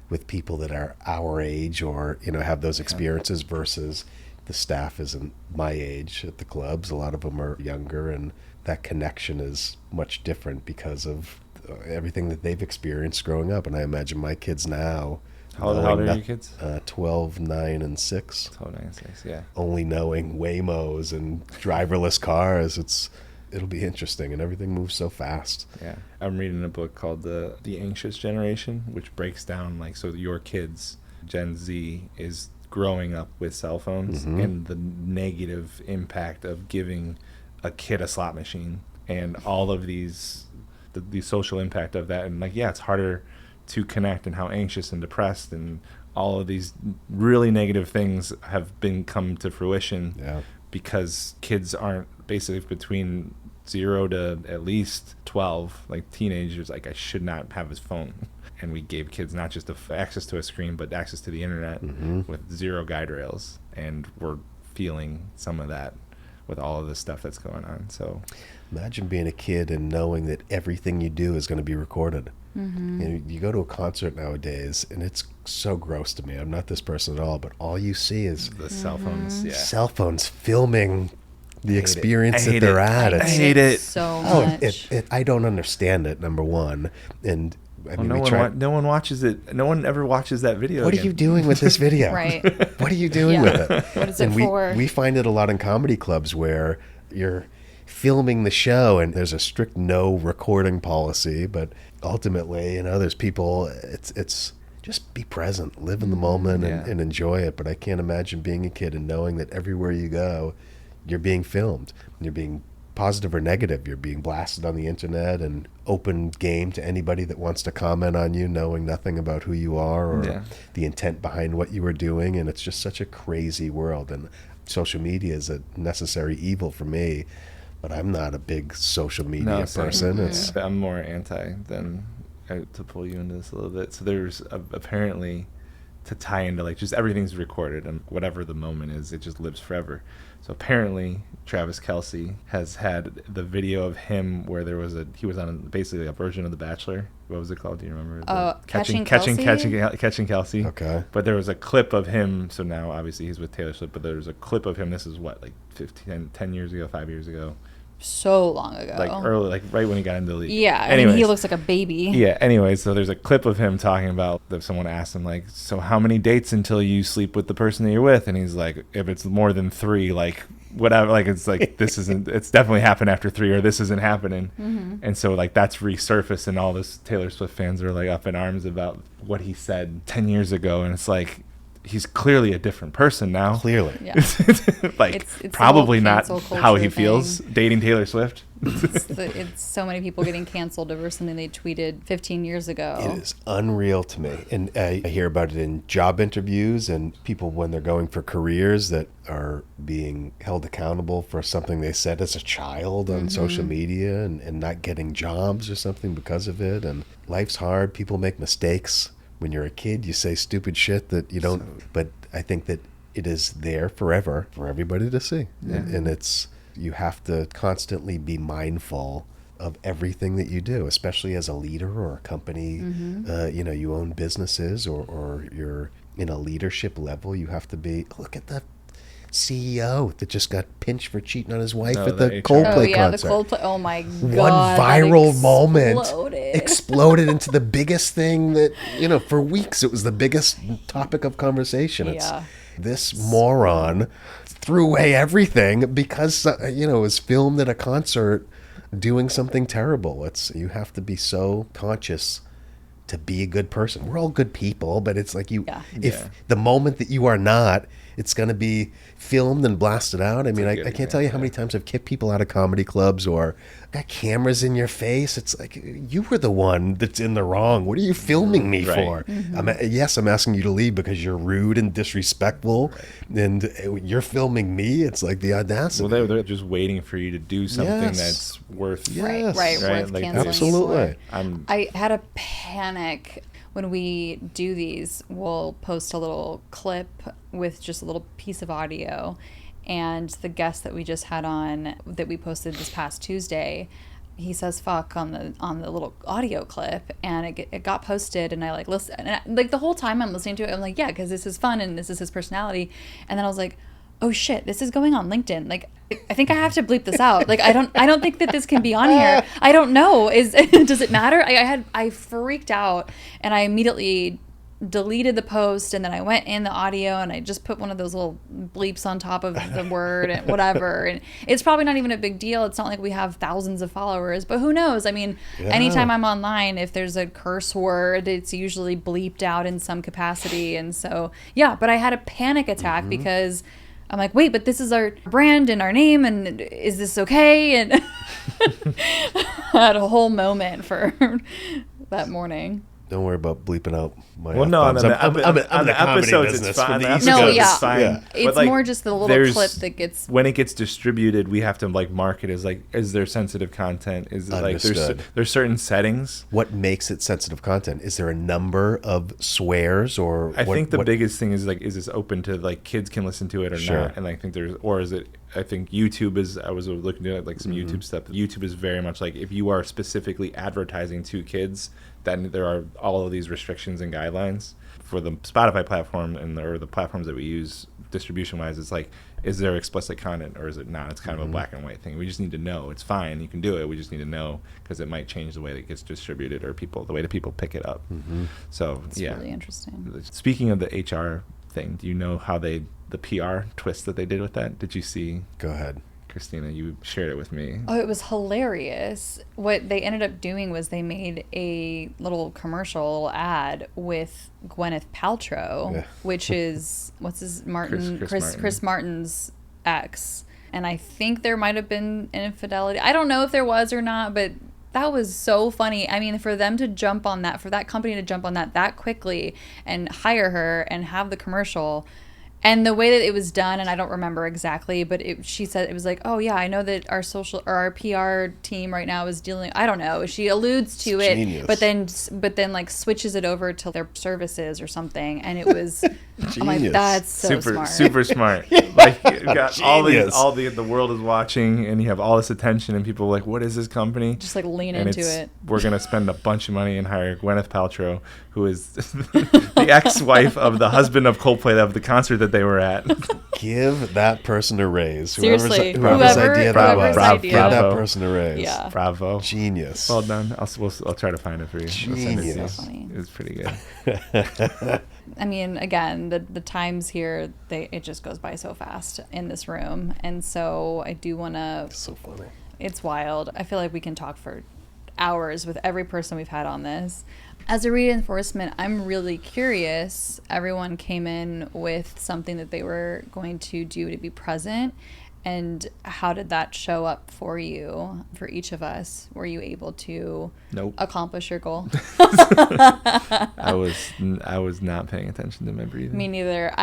with people that are our age or, have those experiences versus the staff isn't my age at the clubs. A lot of them are younger, and that connection is much different because of everything that they've experienced growing up. And I imagine my kids now, How old are your kids? 12, 9, and 6. 12, 9, and 6, yeah. Only knowing Waymos and driverless cars, it'll be interesting, and everything moves so fast. Yeah. I'm reading a book called The Anxious Generation, which breaks down, like, so your kids, Gen Z, is growing up with cell phones and the negative impact of giving a kid a slot machine and all of these, the social impact of that. And, like, yeah, it's harder to connect, and how anxious and depressed and all of these really negative things have come to fruition because kids aren't, basically between 0 to at least 12, like teenagers, like, I should not have his phone. and we gave kids not just access to a screen, but access to the internet with zero guide rails. And we're feeling some of that with all of this stuff that's going on. So imagine being a kid and knowing that everything you do is going to be recorded. You go to a concert nowadays, and it's so gross to me. I'm not this person at all, but all you see is the cell phones. Yeah. Cell phones filming the experience that it. they're at. I hate it so much. I don't understand it, number one. And I mean, no one watches it. No one ever watches that video. What are you doing with this video? Right. What are you doing with it? What is it for? We find it a lot in comedy clubs where you're filming the show and there's a strict no recording policy, but ultimately, there's people, it's just be present, live in the moment and enjoy it. But I can't imagine being a kid and knowing that everywhere you go, you're being filmed. You're being positive or negative. You're being blasted on the internet and open game to anybody that wants to comment on you, knowing nothing about who you are or the intent behind what you were doing. And it's just such a crazy world. And social media is a necessary evil for me. But I'm not a big social media person. I'm more anti than to pull you into this a little bit. So there's apparently, to tie into like just everything's recorded and whatever the moment is, it just lives forever. So apparently Travis Kelce has had the video of him where he was on basically a version of The Bachelor. What was it called? Do you remember? Catching Kelce. Okay. But there was a clip of him. So now obviously he's with Taylor Swift, but there was a clip of him. This is what, like 10 years ago, 5 years ago. So long ago. Like early, like right when he got into the league. Yeah. I mean, he looks like a baby. Yeah. Anyway, so there's a clip of him talking about that someone asked him, like, so how many dates until you sleep with the person that you're with? And he's like, if it's more than 3, like whatever, like it's like it's definitely happened after 3 or this isn't happening. And so like that's resurfaced and all this Taylor Swift fans are like up in arms about what he said 10 years ago. And it's like, he's clearly a different person now. Clearly. Yeah. Like it's probably not how he thing. feels dating Taylor Swift. It's so many people getting canceled over something they tweeted 15 years ago. It is unreal to me. And I hear about it in job interviews and people when they're going for careers that are being held accountable for something they said as a child on social media and not getting jobs or something because of it. And life's hard. People make mistakes. When you're a kid, you say stupid shit that you don't, but I think that it is there forever for everybody to see. Yeah. And you have to constantly be mindful of everything that you do, especially as a leader or a company. You own businesses or you're in a leadership level. You have to be, look at that CEO that just got pinched for cheating on his wife at the Coldplay concert. The Coldplay. Oh my God. One viral moment exploded into the biggest thing that, for weeks it was the biggest topic of conversation. This moron threw away everything because, it was filmed at a concert doing something terrible. You have to be so conscious to be a good person. We're all good people, but it's like if the moment that you are not, it's going to be filmed and blasted out. I mean, I can't tell you how many times I've kicked people out of comedy clubs or got cameras in your face. It's like, you were the one that's in the wrong. What are you filming me for? I'm asking you to leave because you're rude and disrespectful and you're filming me. It's like the audacity. Well, they're just waiting for you to do something that's worth right, worth like, canceling. Absolutely. I had a panic. When we do these, we'll post a little clip with just a little piece of audio. And the guest that we just had on, that we posted this past Tuesday, he says fuck on the little audio clip, and it got posted, and I like listen, and the whole time I'm listening to it, I'm like, yeah, because this is fun and this is his personality. And then I was like, oh shit, this is going on LinkedIn. Like, I think I have to bleep this out. Like, I don't think that this can be on here. I don't know. Does it matter? I freaked out, and I immediately deleted the post, and then I went in the audio and I just put one of those little bleeps on top of the word and whatever. And it's probably not even a big deal. It's not like we have thousands of followers, but who knows? I mean, anytime I'm online, if there's a curse word, it's usually bleeped out in some capacity. And so, but I had a panic attack because I'm like, wait, but this is our brand and our name, and is this okay? And I had a whole moment for that morning. Don't worry about bleeping out my Well, no, on F-bombs. the, I'm in the comedy episodes, business it's fine. from On the the East No, episodes, yeah. it's fine. Yeah. It's But, like, more just the little there's- clip that gets. when it gets distributed, we have to like mark it as like, is there sensitive content? Is it like Understood. there's certain settings? What makes it sensitive content? Is there a number of swears or? I think the what- biggest thing is like, is this open to like kids can listen to it or Sure. not? And I think there's, or is it? I think YouTube is. I was looking at like some YouTube stuff. YouTube is very much like if you are specifically advertising to kids, then there are all of these restrictions and guidelines for the Spotify platform or the platforms that we use distribution wise. It's like, is there explicit content or is it not? It's kind of a black and white thing. We just need to know. It's fine. You can do it. We just need to know because it might change the way that it gets distributed or the way that people pick it up. So It's yeah. really interesting. Speaking of the HR thing, do you know how the PR twist that they did with that? Did you see? Go ahead. Christina, you shared it with me. Oh, it was hilarious. What they ended up doing was they made a little commercial ad with Gwyneth Paltrow, Yeah. which is Chris Martin. Martin's ex. And I think there might have been infidelity. I don't know if there was or not, but that was so funny. I mean, for them to jump on that, for that company to jump on that quickly and hire her and have the commercial. And the way that it was done, and I don't remember exactly, but she said it was like, oh yeah, I know that our PR team right now is dealing. I don't know. She alludes to it, Genius. but then like switches it over to their services or something, and it was. I'm like, Genius. that's so smart. Super smart. Like you've got Genius. the world is watching, and you have all this attention, and people are like, what is this company? Just like lean And into it's, it. we're gonna spend a bunch of money and hire Gwyneth Paltrow, who is the ex-wife of the husband of Coldplay of the concert that they were at. Give that person a raise. Seriously, whoever's whoever- idea Bravo. that was. whoever's Give idea. that Bravo. person a raise. Yeah. Bravo. Genius. Well done. I'll try to find it for you. I'll send it to you. Genius. So funny. It's pretty good. I mean, again, the times here, it just goes by so fast in this room, and so I do want to. So funny. It's wild. I feel like we can talk for hours with every person we've had on this. As a reinforcement, I'm really curious. Everyone came in with something that they were going to do to be present. And how did that show up for you, for each of us? Were you able to Nope. accomplish your goal? I was not paying attention to my breathing. Me neither.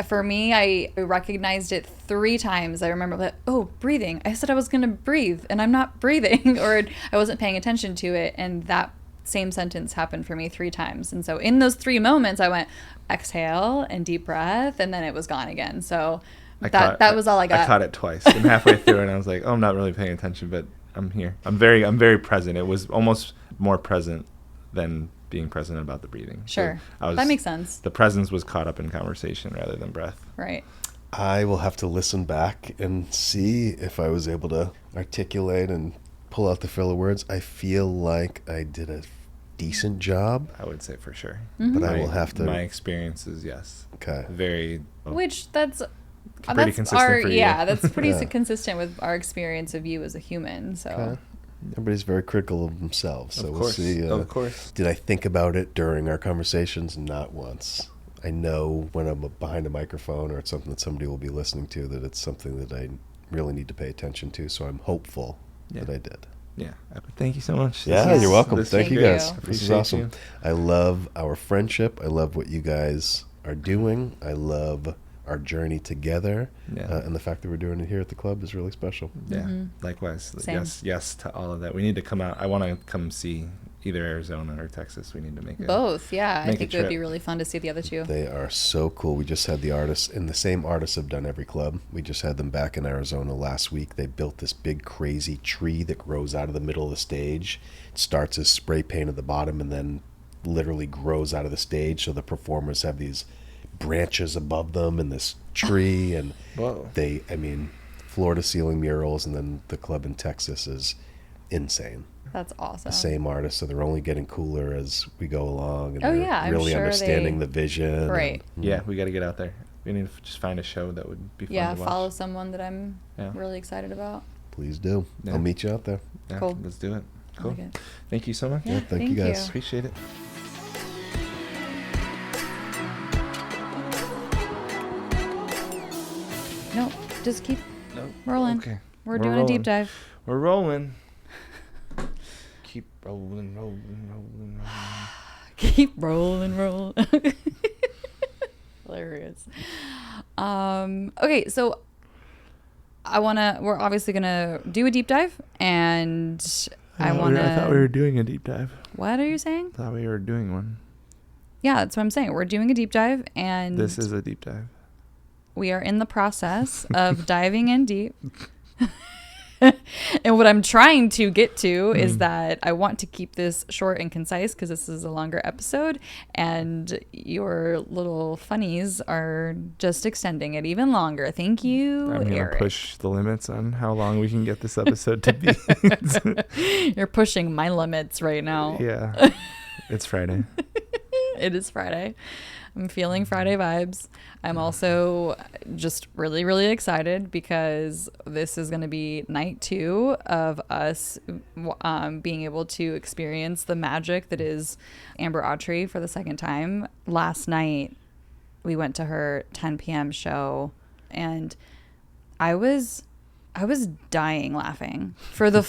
For me, I recognized it 3 times. I remember that, oh, breathing. I said I was going to breathe, and I'm not breathing, or I wasn't paying attention to it. And that same sentence happened for me 3 times. And so in those 3 moments, I went exhale and deep breath, and then it was gone again. So that was all I got. I caught it twice, and halfway through, and I was like, "Oh, I'm not really paying attention, but I'm here. I'm very present." It was almost more present than being present about the breathing. Sure, So that makes sense. The presence was caught up in conversation rather than breath. Right. I will have to listen back and see if I was able to articulate and pull out the filler words. I feel like I did a decent job, I would say for sure. Mm-hmm. but I will have to. My experience is yes, Okay. very. Which that's Pretty consistent for you. Yeah, that's pretty Yeah. consistent with our experience of you as a human. So Okay. Everybody's very critical of themselves, so Of we'll course, see. of course. Did I think about it during our conversations? Not once. I know when I'm behind a microphone or it's something that somebody will be listening to that it's something that I really need to pay attention to. So I'm hopeful Yeah. that I did. Yeah. Thank you so much. Yeah, This you're is- welcome. this Thank is you great. guys. Thank This is Appreciate awesome. you. I love our friendship. I love what you guys are doing. I love our journey together. Yeah. And the fact that we're doing it here at the club is really special. Yeah, Mhm. likewise. Same. Yes to all of that. We need to come out. I want to come see either Arizona or Texas. We need to make it. both, yeah. I Make a think it would be trip. really fun to see the other 2. They are so cool. We just had the artists, and the same artists have done every club. We just had them back in Arizona last week. They built this big, crazy tree that grows out of the middle of the stage. It starts as spray paint at the bottom and then literally grows out of the stage. So the performers have these branches above them and this tree. And Whoa. floor to ceiling murals. And then the club in Texas is insane. That's awesome. The same artists, so they're only getting cooler as we go along. And Oh, they're yeah, I'm really sure understanding they- the vision. Right. and- Yeah, we got to get out there. We need to just find a show that would be fun Yeah, to watch. follow someone that I'm Yeah. really excited about. Please do. Yeah. I'll meet you out there. Yeah, Cool. let's do it. I Cool. like it. Thank you so much. Yeah, thank you guys. Appreciate it. No, just keep No. rolling. Okay. We're doing a deep rolling. dive. We're rolling. Keep rolling. Keep rolling, roll. Hilarious. Okay, so we're obviously gonna do a deep dive, and I thought we were doing a deep dive. What are you saying? I thought we were doing one. Yeah, that's what I'm saying. We're doing a deep dive, and This is a deep dive. we are in the process of diving in deep. And what I'm trying to get to is that I want to keep this short and concise because this is a longer episode, and your little funnies are just extending it even longer. Thank you, I'm going to Eric. push the limits on how long we can get this episode to be. You're pushing my limits right now. Yeah. It's Friday. It is Friday. I'm feeling Friday vibes. I'm also just really, really excited because this is going to be night 2 of us being able to experience the magic that is Amber Autry for the second time. Last night, we went to her 10 p.m. show, and I was dying laughing for the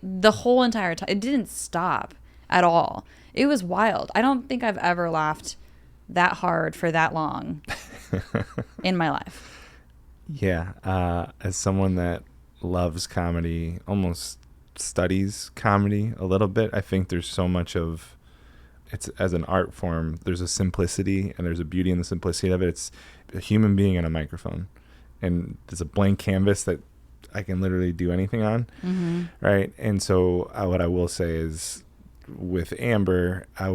the whole entire time. It didn't stop at all. It was wild. I don't think I've ever laughed that hard for that long in my life. Yeah. As someone that loves comedy, almost studies comedy a little bit, I think there's so much of it's as an art form. There's a simplicity and there's a beauty in the simplicity of it. It's a human being and a microphone, and there's a blank canvas that I can literally do anything on. Mm-hmm. Right. And so what I will say is, with Amber, I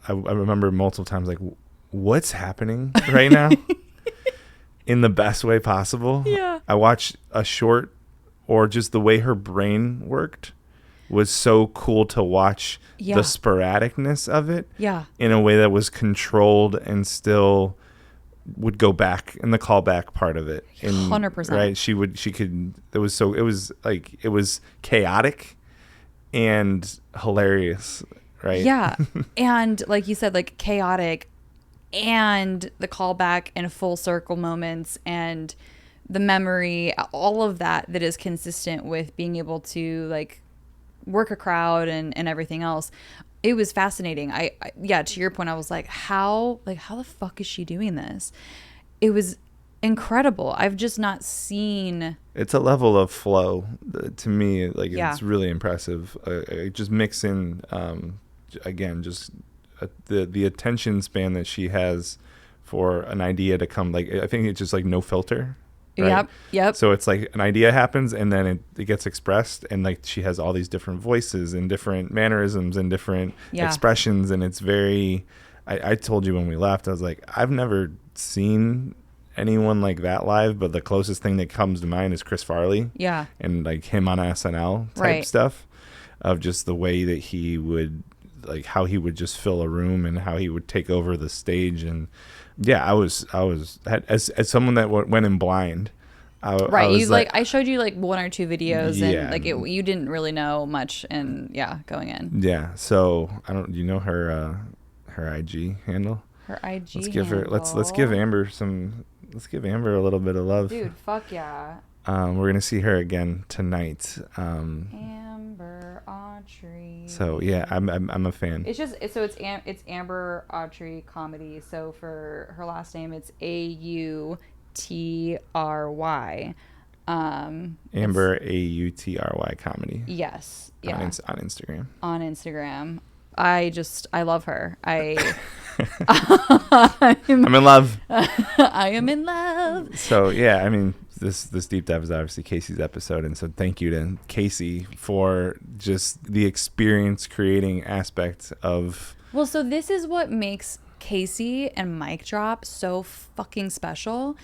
remember multiple times like, what's happening right now? In the best way possible. Yeah. I watched a short, or just the way her brain worked was so cool to watch. Yeah. The sporadicness of it. Yeah. In a way that was controlled and still would go back in the callback part of it. 100%. Right. It was chaotic and hilarious, right? Yeah. And like you said, like chaotic, and the callback and full circle moments and the memory, all of that is consistent with being able to like work a crowd and everything else. It was fascinating. I to your point, I was like, how the fuck is she doing this? It was incredible. I've just not seen. It's a level of flow to me. Like, yeah. It's really impressive. Just mix in, again, just the attention span that she has for an idea to come. Like, I think it's just like no filter. Right? Yep. So it's like an idea happens and then it gets expressed, and like she has all these different voices and different mannerisms and different expressions, and it's very. I told you when we left, I was like, I've never seen anyone like that live, but the closest thing that comes to mind is Chris Farley. Yeah. And like him on SNL type stuff, of just the way that he would, like how he would just fill a room and how he would take over the stage. And yeah, I was as someone that went in blind. I was I showed you like 1 or 2 videos, and like you didn't really know much, and going in. Yeah. So you know her IG handle? Her IG. Let's give her. Let's give Amber some. Let's give Amber a little bit of love. Dude, fuck yeah. We're gonna see her again tonight. Amber Autry. So yeah, I'm a fan. It's it's Amber Autry Comedy. So for her last name, it's Autry. Amber Autry Comedy. Yes. Yeah. On Instagram. On Instagram. I love her. I'm in love. I am in love. So yeah, I mean, this deep dive is obviously Casey's episode, and so thank you to Casey for just the experience creating aspect of. Well, so this is what makes Casey and Mic Drop so fucking special.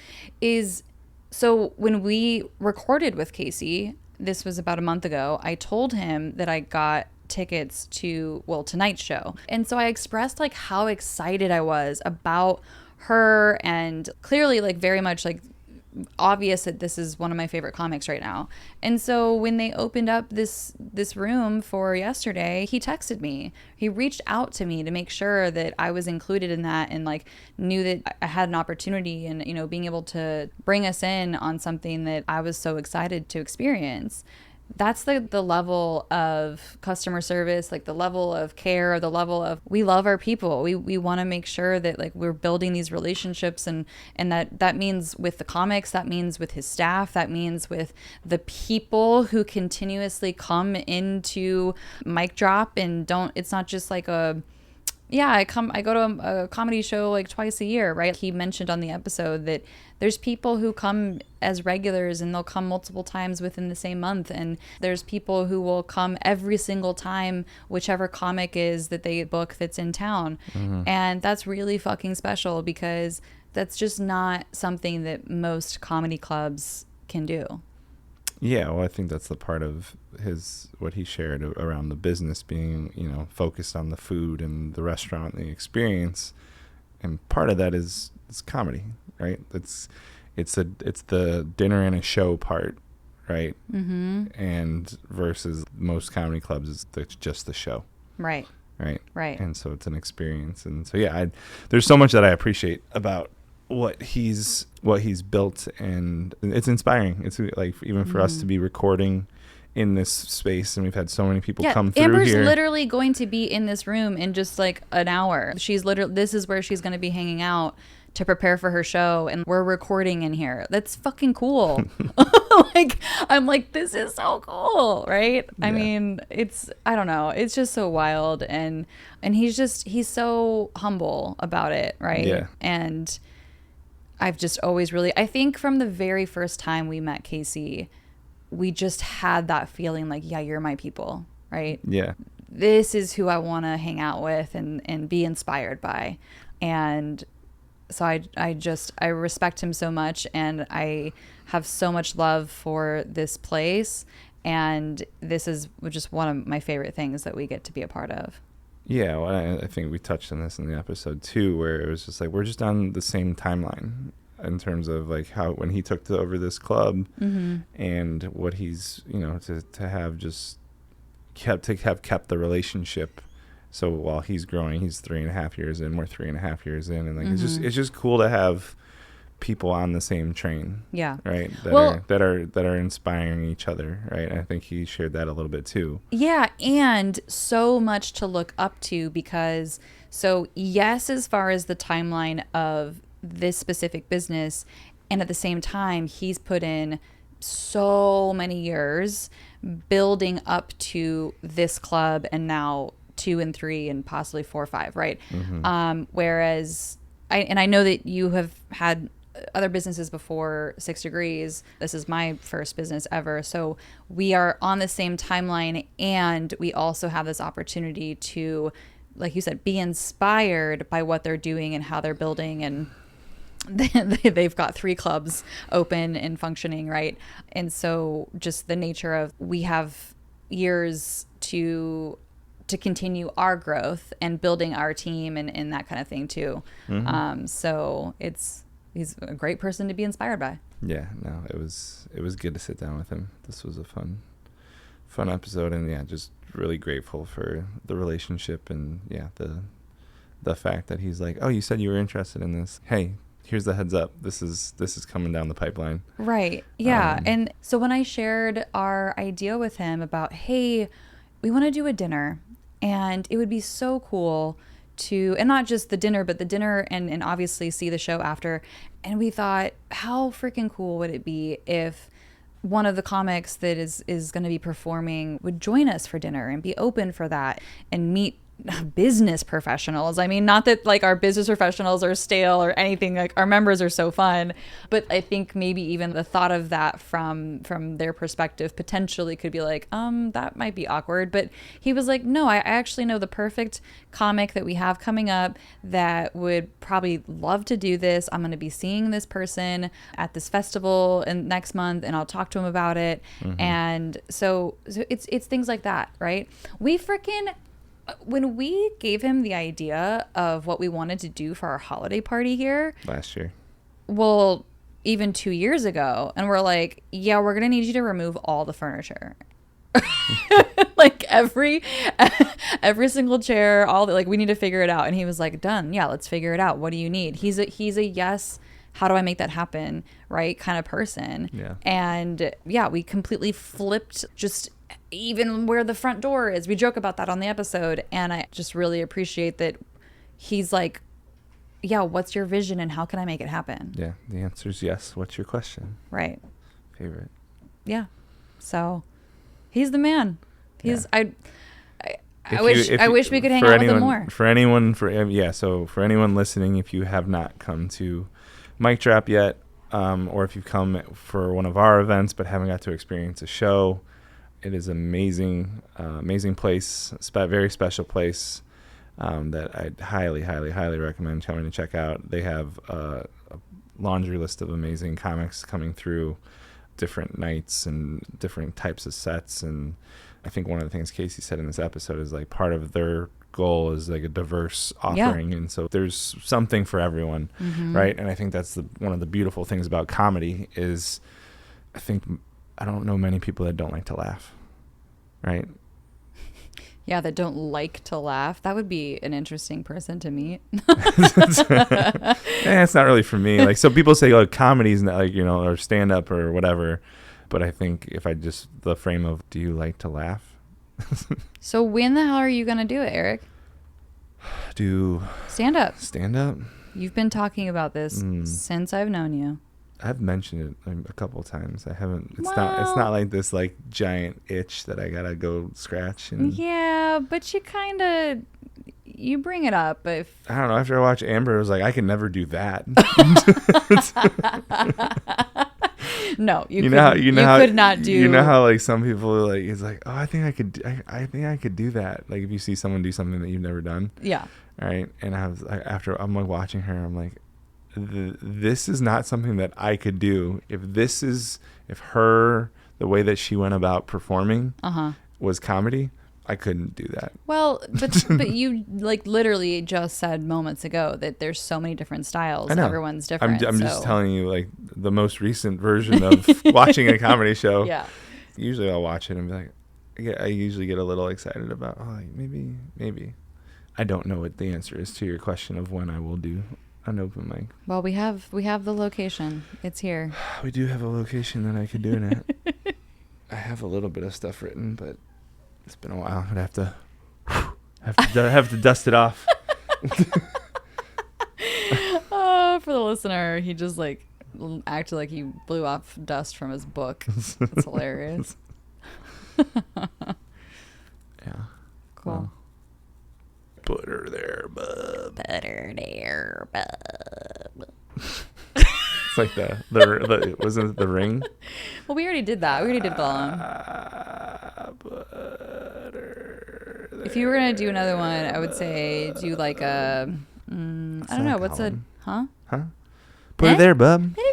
So when we recorded with Casey, this was about a month ago, I told him that I got tickets to tonight's show, and so I expressed like how excited I was about her, and clearly like very much like obvious that this is one of my favorite comics right now. And so when they opened up this room for yesterday, he texted me. He reached out to me to make sure that I was included in that, and like knew that I had an opportunity, and being able to bring us in on something that I was so excited to experience. that's the level of customer service, like the level of care, the level of, we love our people. We want to make sure that like we're building these relationships, and that means with the comics, that means with his staff, that means with the people who continuously come into mic drop and don't, it's not just like a, yeah, I go to a comedy show like twice a year, right? He mentioned on the episode that there's people who come as regulars and they'll come multiple times within the same month. And there's people who will come every single time, whichever comic is that they book that's in town. And that's really fucking special, because that's just not something that most comedy clubs can do. Yeah, well, I think that's the part of what he shared around the business being, focused on the food and the restaurant and the experience, and part of that is comedy, right? It's the dinner and a show part, right? Mm-hmm. And versus most comedy clubs, it's just the show, right? And so it's an experience, and so yeah, there's so much that I appreciate about what he's built, and it's inspiring. It's like, even for us to be recording in this space, and we've had so many people come through Amber's here. Literally going to be in this room in just like an hour. This is where she's going to be hanging out to prepare for her show, and we're recording in here. That's fucking cool. Like, I'm like, this is so cool, right? Yeah. I mean, I don't know, it's just so wild, and he's so humble about it, right? Yeah. And I've just always really, I think from the very first time we met Casey, we just had that feeling like, yeah, you're my people, right? Yeah. This is who I want to hang out with and be inspired by. And so I respect him so much, and I have so much love for this place. And this is just one of my favorite things that we get to be a part of. Yeah, well, I think we touched on this in the episode too, where it was just like, we're just on the same timeline in terms of like how, when he took over this club, and what he's, to have just kept the relationship. So while he's growing, he's 3.5 years in, we're 3.5 years in, and like it's just cool to have people on the same train. Yeah. Right. That are inspiring each other. Right. And I think he shared that a little bit too. Yeah. And so much to look up to, because yes, as far as the timeline of this specific business, and at the same time, he's put in so many years building up to this club, and now 2 and 3 and possibly 4 or 5. Right. Whereas I know that you have had other businesses before 6 Degrees. This is my first business ever. So we are on the same timeline, and we also have this opportunity to, like you said, be inspired by what they're doing and how they're building. And they've got 3 clubs open and functioning, right? And so just the nature of, we have years to continue our growth and building our team and that kind of thing too. So he's a great person to be inspired by. Yeah, no, it was good to sit down with him. This was a fun episode, and yeah, just really grateful for the relationship, and yeah, the fact that he's like, oh, you said you were interested in this. Hey, here's the heads up. This is coming down the pipeline. Right. Yeah. And so when I shared our idea with him about, hey, we want to do a dinner, and it would be so cool to, and not just the dinner, but the dinner and obviously see the show after. And we thought, how freaking cool would it be if one of the comics that is going to be performing would join us for dinner and be open for that, and meet business professionals. I mean, not that like our business professionals are stale or anything, like our members are so fun, but I think maybe even the thought of that from their perspective potentially could be like, that might be awkward. But he was like, no, I actually know the perfect comic that we have coming up that would probably love to do this. I'm going to be seeing this person at this festival next month, and I'll talk to him about it. And so it's things like that, right? When we gave him the idea of what we wanted to do for our holiday party here last year, well, even 2 years ago, and we're like, yeah, we're gonna need you to remove all the furniture. Like every single chair, all the, like, we need to figure it out. And he was like, done. Yeah, let's figure it out. What do you need? He's a yes how do I make that happen, right, kind of person. Yeah. And yeah, we completely flipped just even where the front door is. We joke about that on the episode, and I just really appreciate that he's like, yeah, what's your vision and how can I make it happen? Yeah. The answer is yes. What's your question? Right. Favorite. Yeah. So he's the man. He's Yeah. I wish we could hang out with him more. For anyone listening, if you have not come to Mic Drop yet, or if you've come for one of our events but haven't got to experience a show, it is amazing, amazing place, very special place that I highly, highly, highly recommend coming to check out. They have a laundry list of amazing comics coming through different nights and different types of sets. And I think one of the things Casey said in this episode is like part of their goal is like a diverse offering. And so there's something for everyone, right? And I think that's one of the beautiful things about comedy is I don't know many people that don't like to laugh, right? Yeah, that don't like to laugh. That would be an interesting person to meet. It's not really for me. Like, so people say like comedy's not like, or stand up or whatever. But I think if I just the frame of, do you like to laugh? So when the hell are you going to do it, Eric? Do stand up. You've been talking about this since I've known you. I've mentioned it a couple of times. I haven't. It's not like this like giant itch that I gotta go scratch. Yeah, but you bring it up. If I don't know. After I watched Amber, I was like, I can never do that. No, you could not do. You know how like some people are like, it's like, oh, I think I could do that. Like if you see someone do something that you've never done. Yeah. Right. And I'm like watching her, I'm like, this is not something that I could do. If the way that she went about performing was comedy, I couldn't do that. Well, but you like literally just said moments ago that there's so many different styles. I know. Everyone's different. I'm just telling you like the most recent version of watching a comedy show. Yeah. Usually I'll watch it and be like, I usually get a little excited about, like maybe. I don't know what the answer is to your question of when I will do an open mic. Well, we have the location. It's here. We do have a location that I could do it at. I have a little bit of stuff written, but it's been a while. I'd have to dust it off. Oh, for the listener, he just like acted like he blew off dust from his book. It's hilarious. Yeah. Cool. Well, put her there, bub. It's like the wasn't it the Ring? Well, we already did that. We already did Gollum. If you were gonna do another one, I would say do like a I don't know, what's Gollum. huh? Put her there, bub. It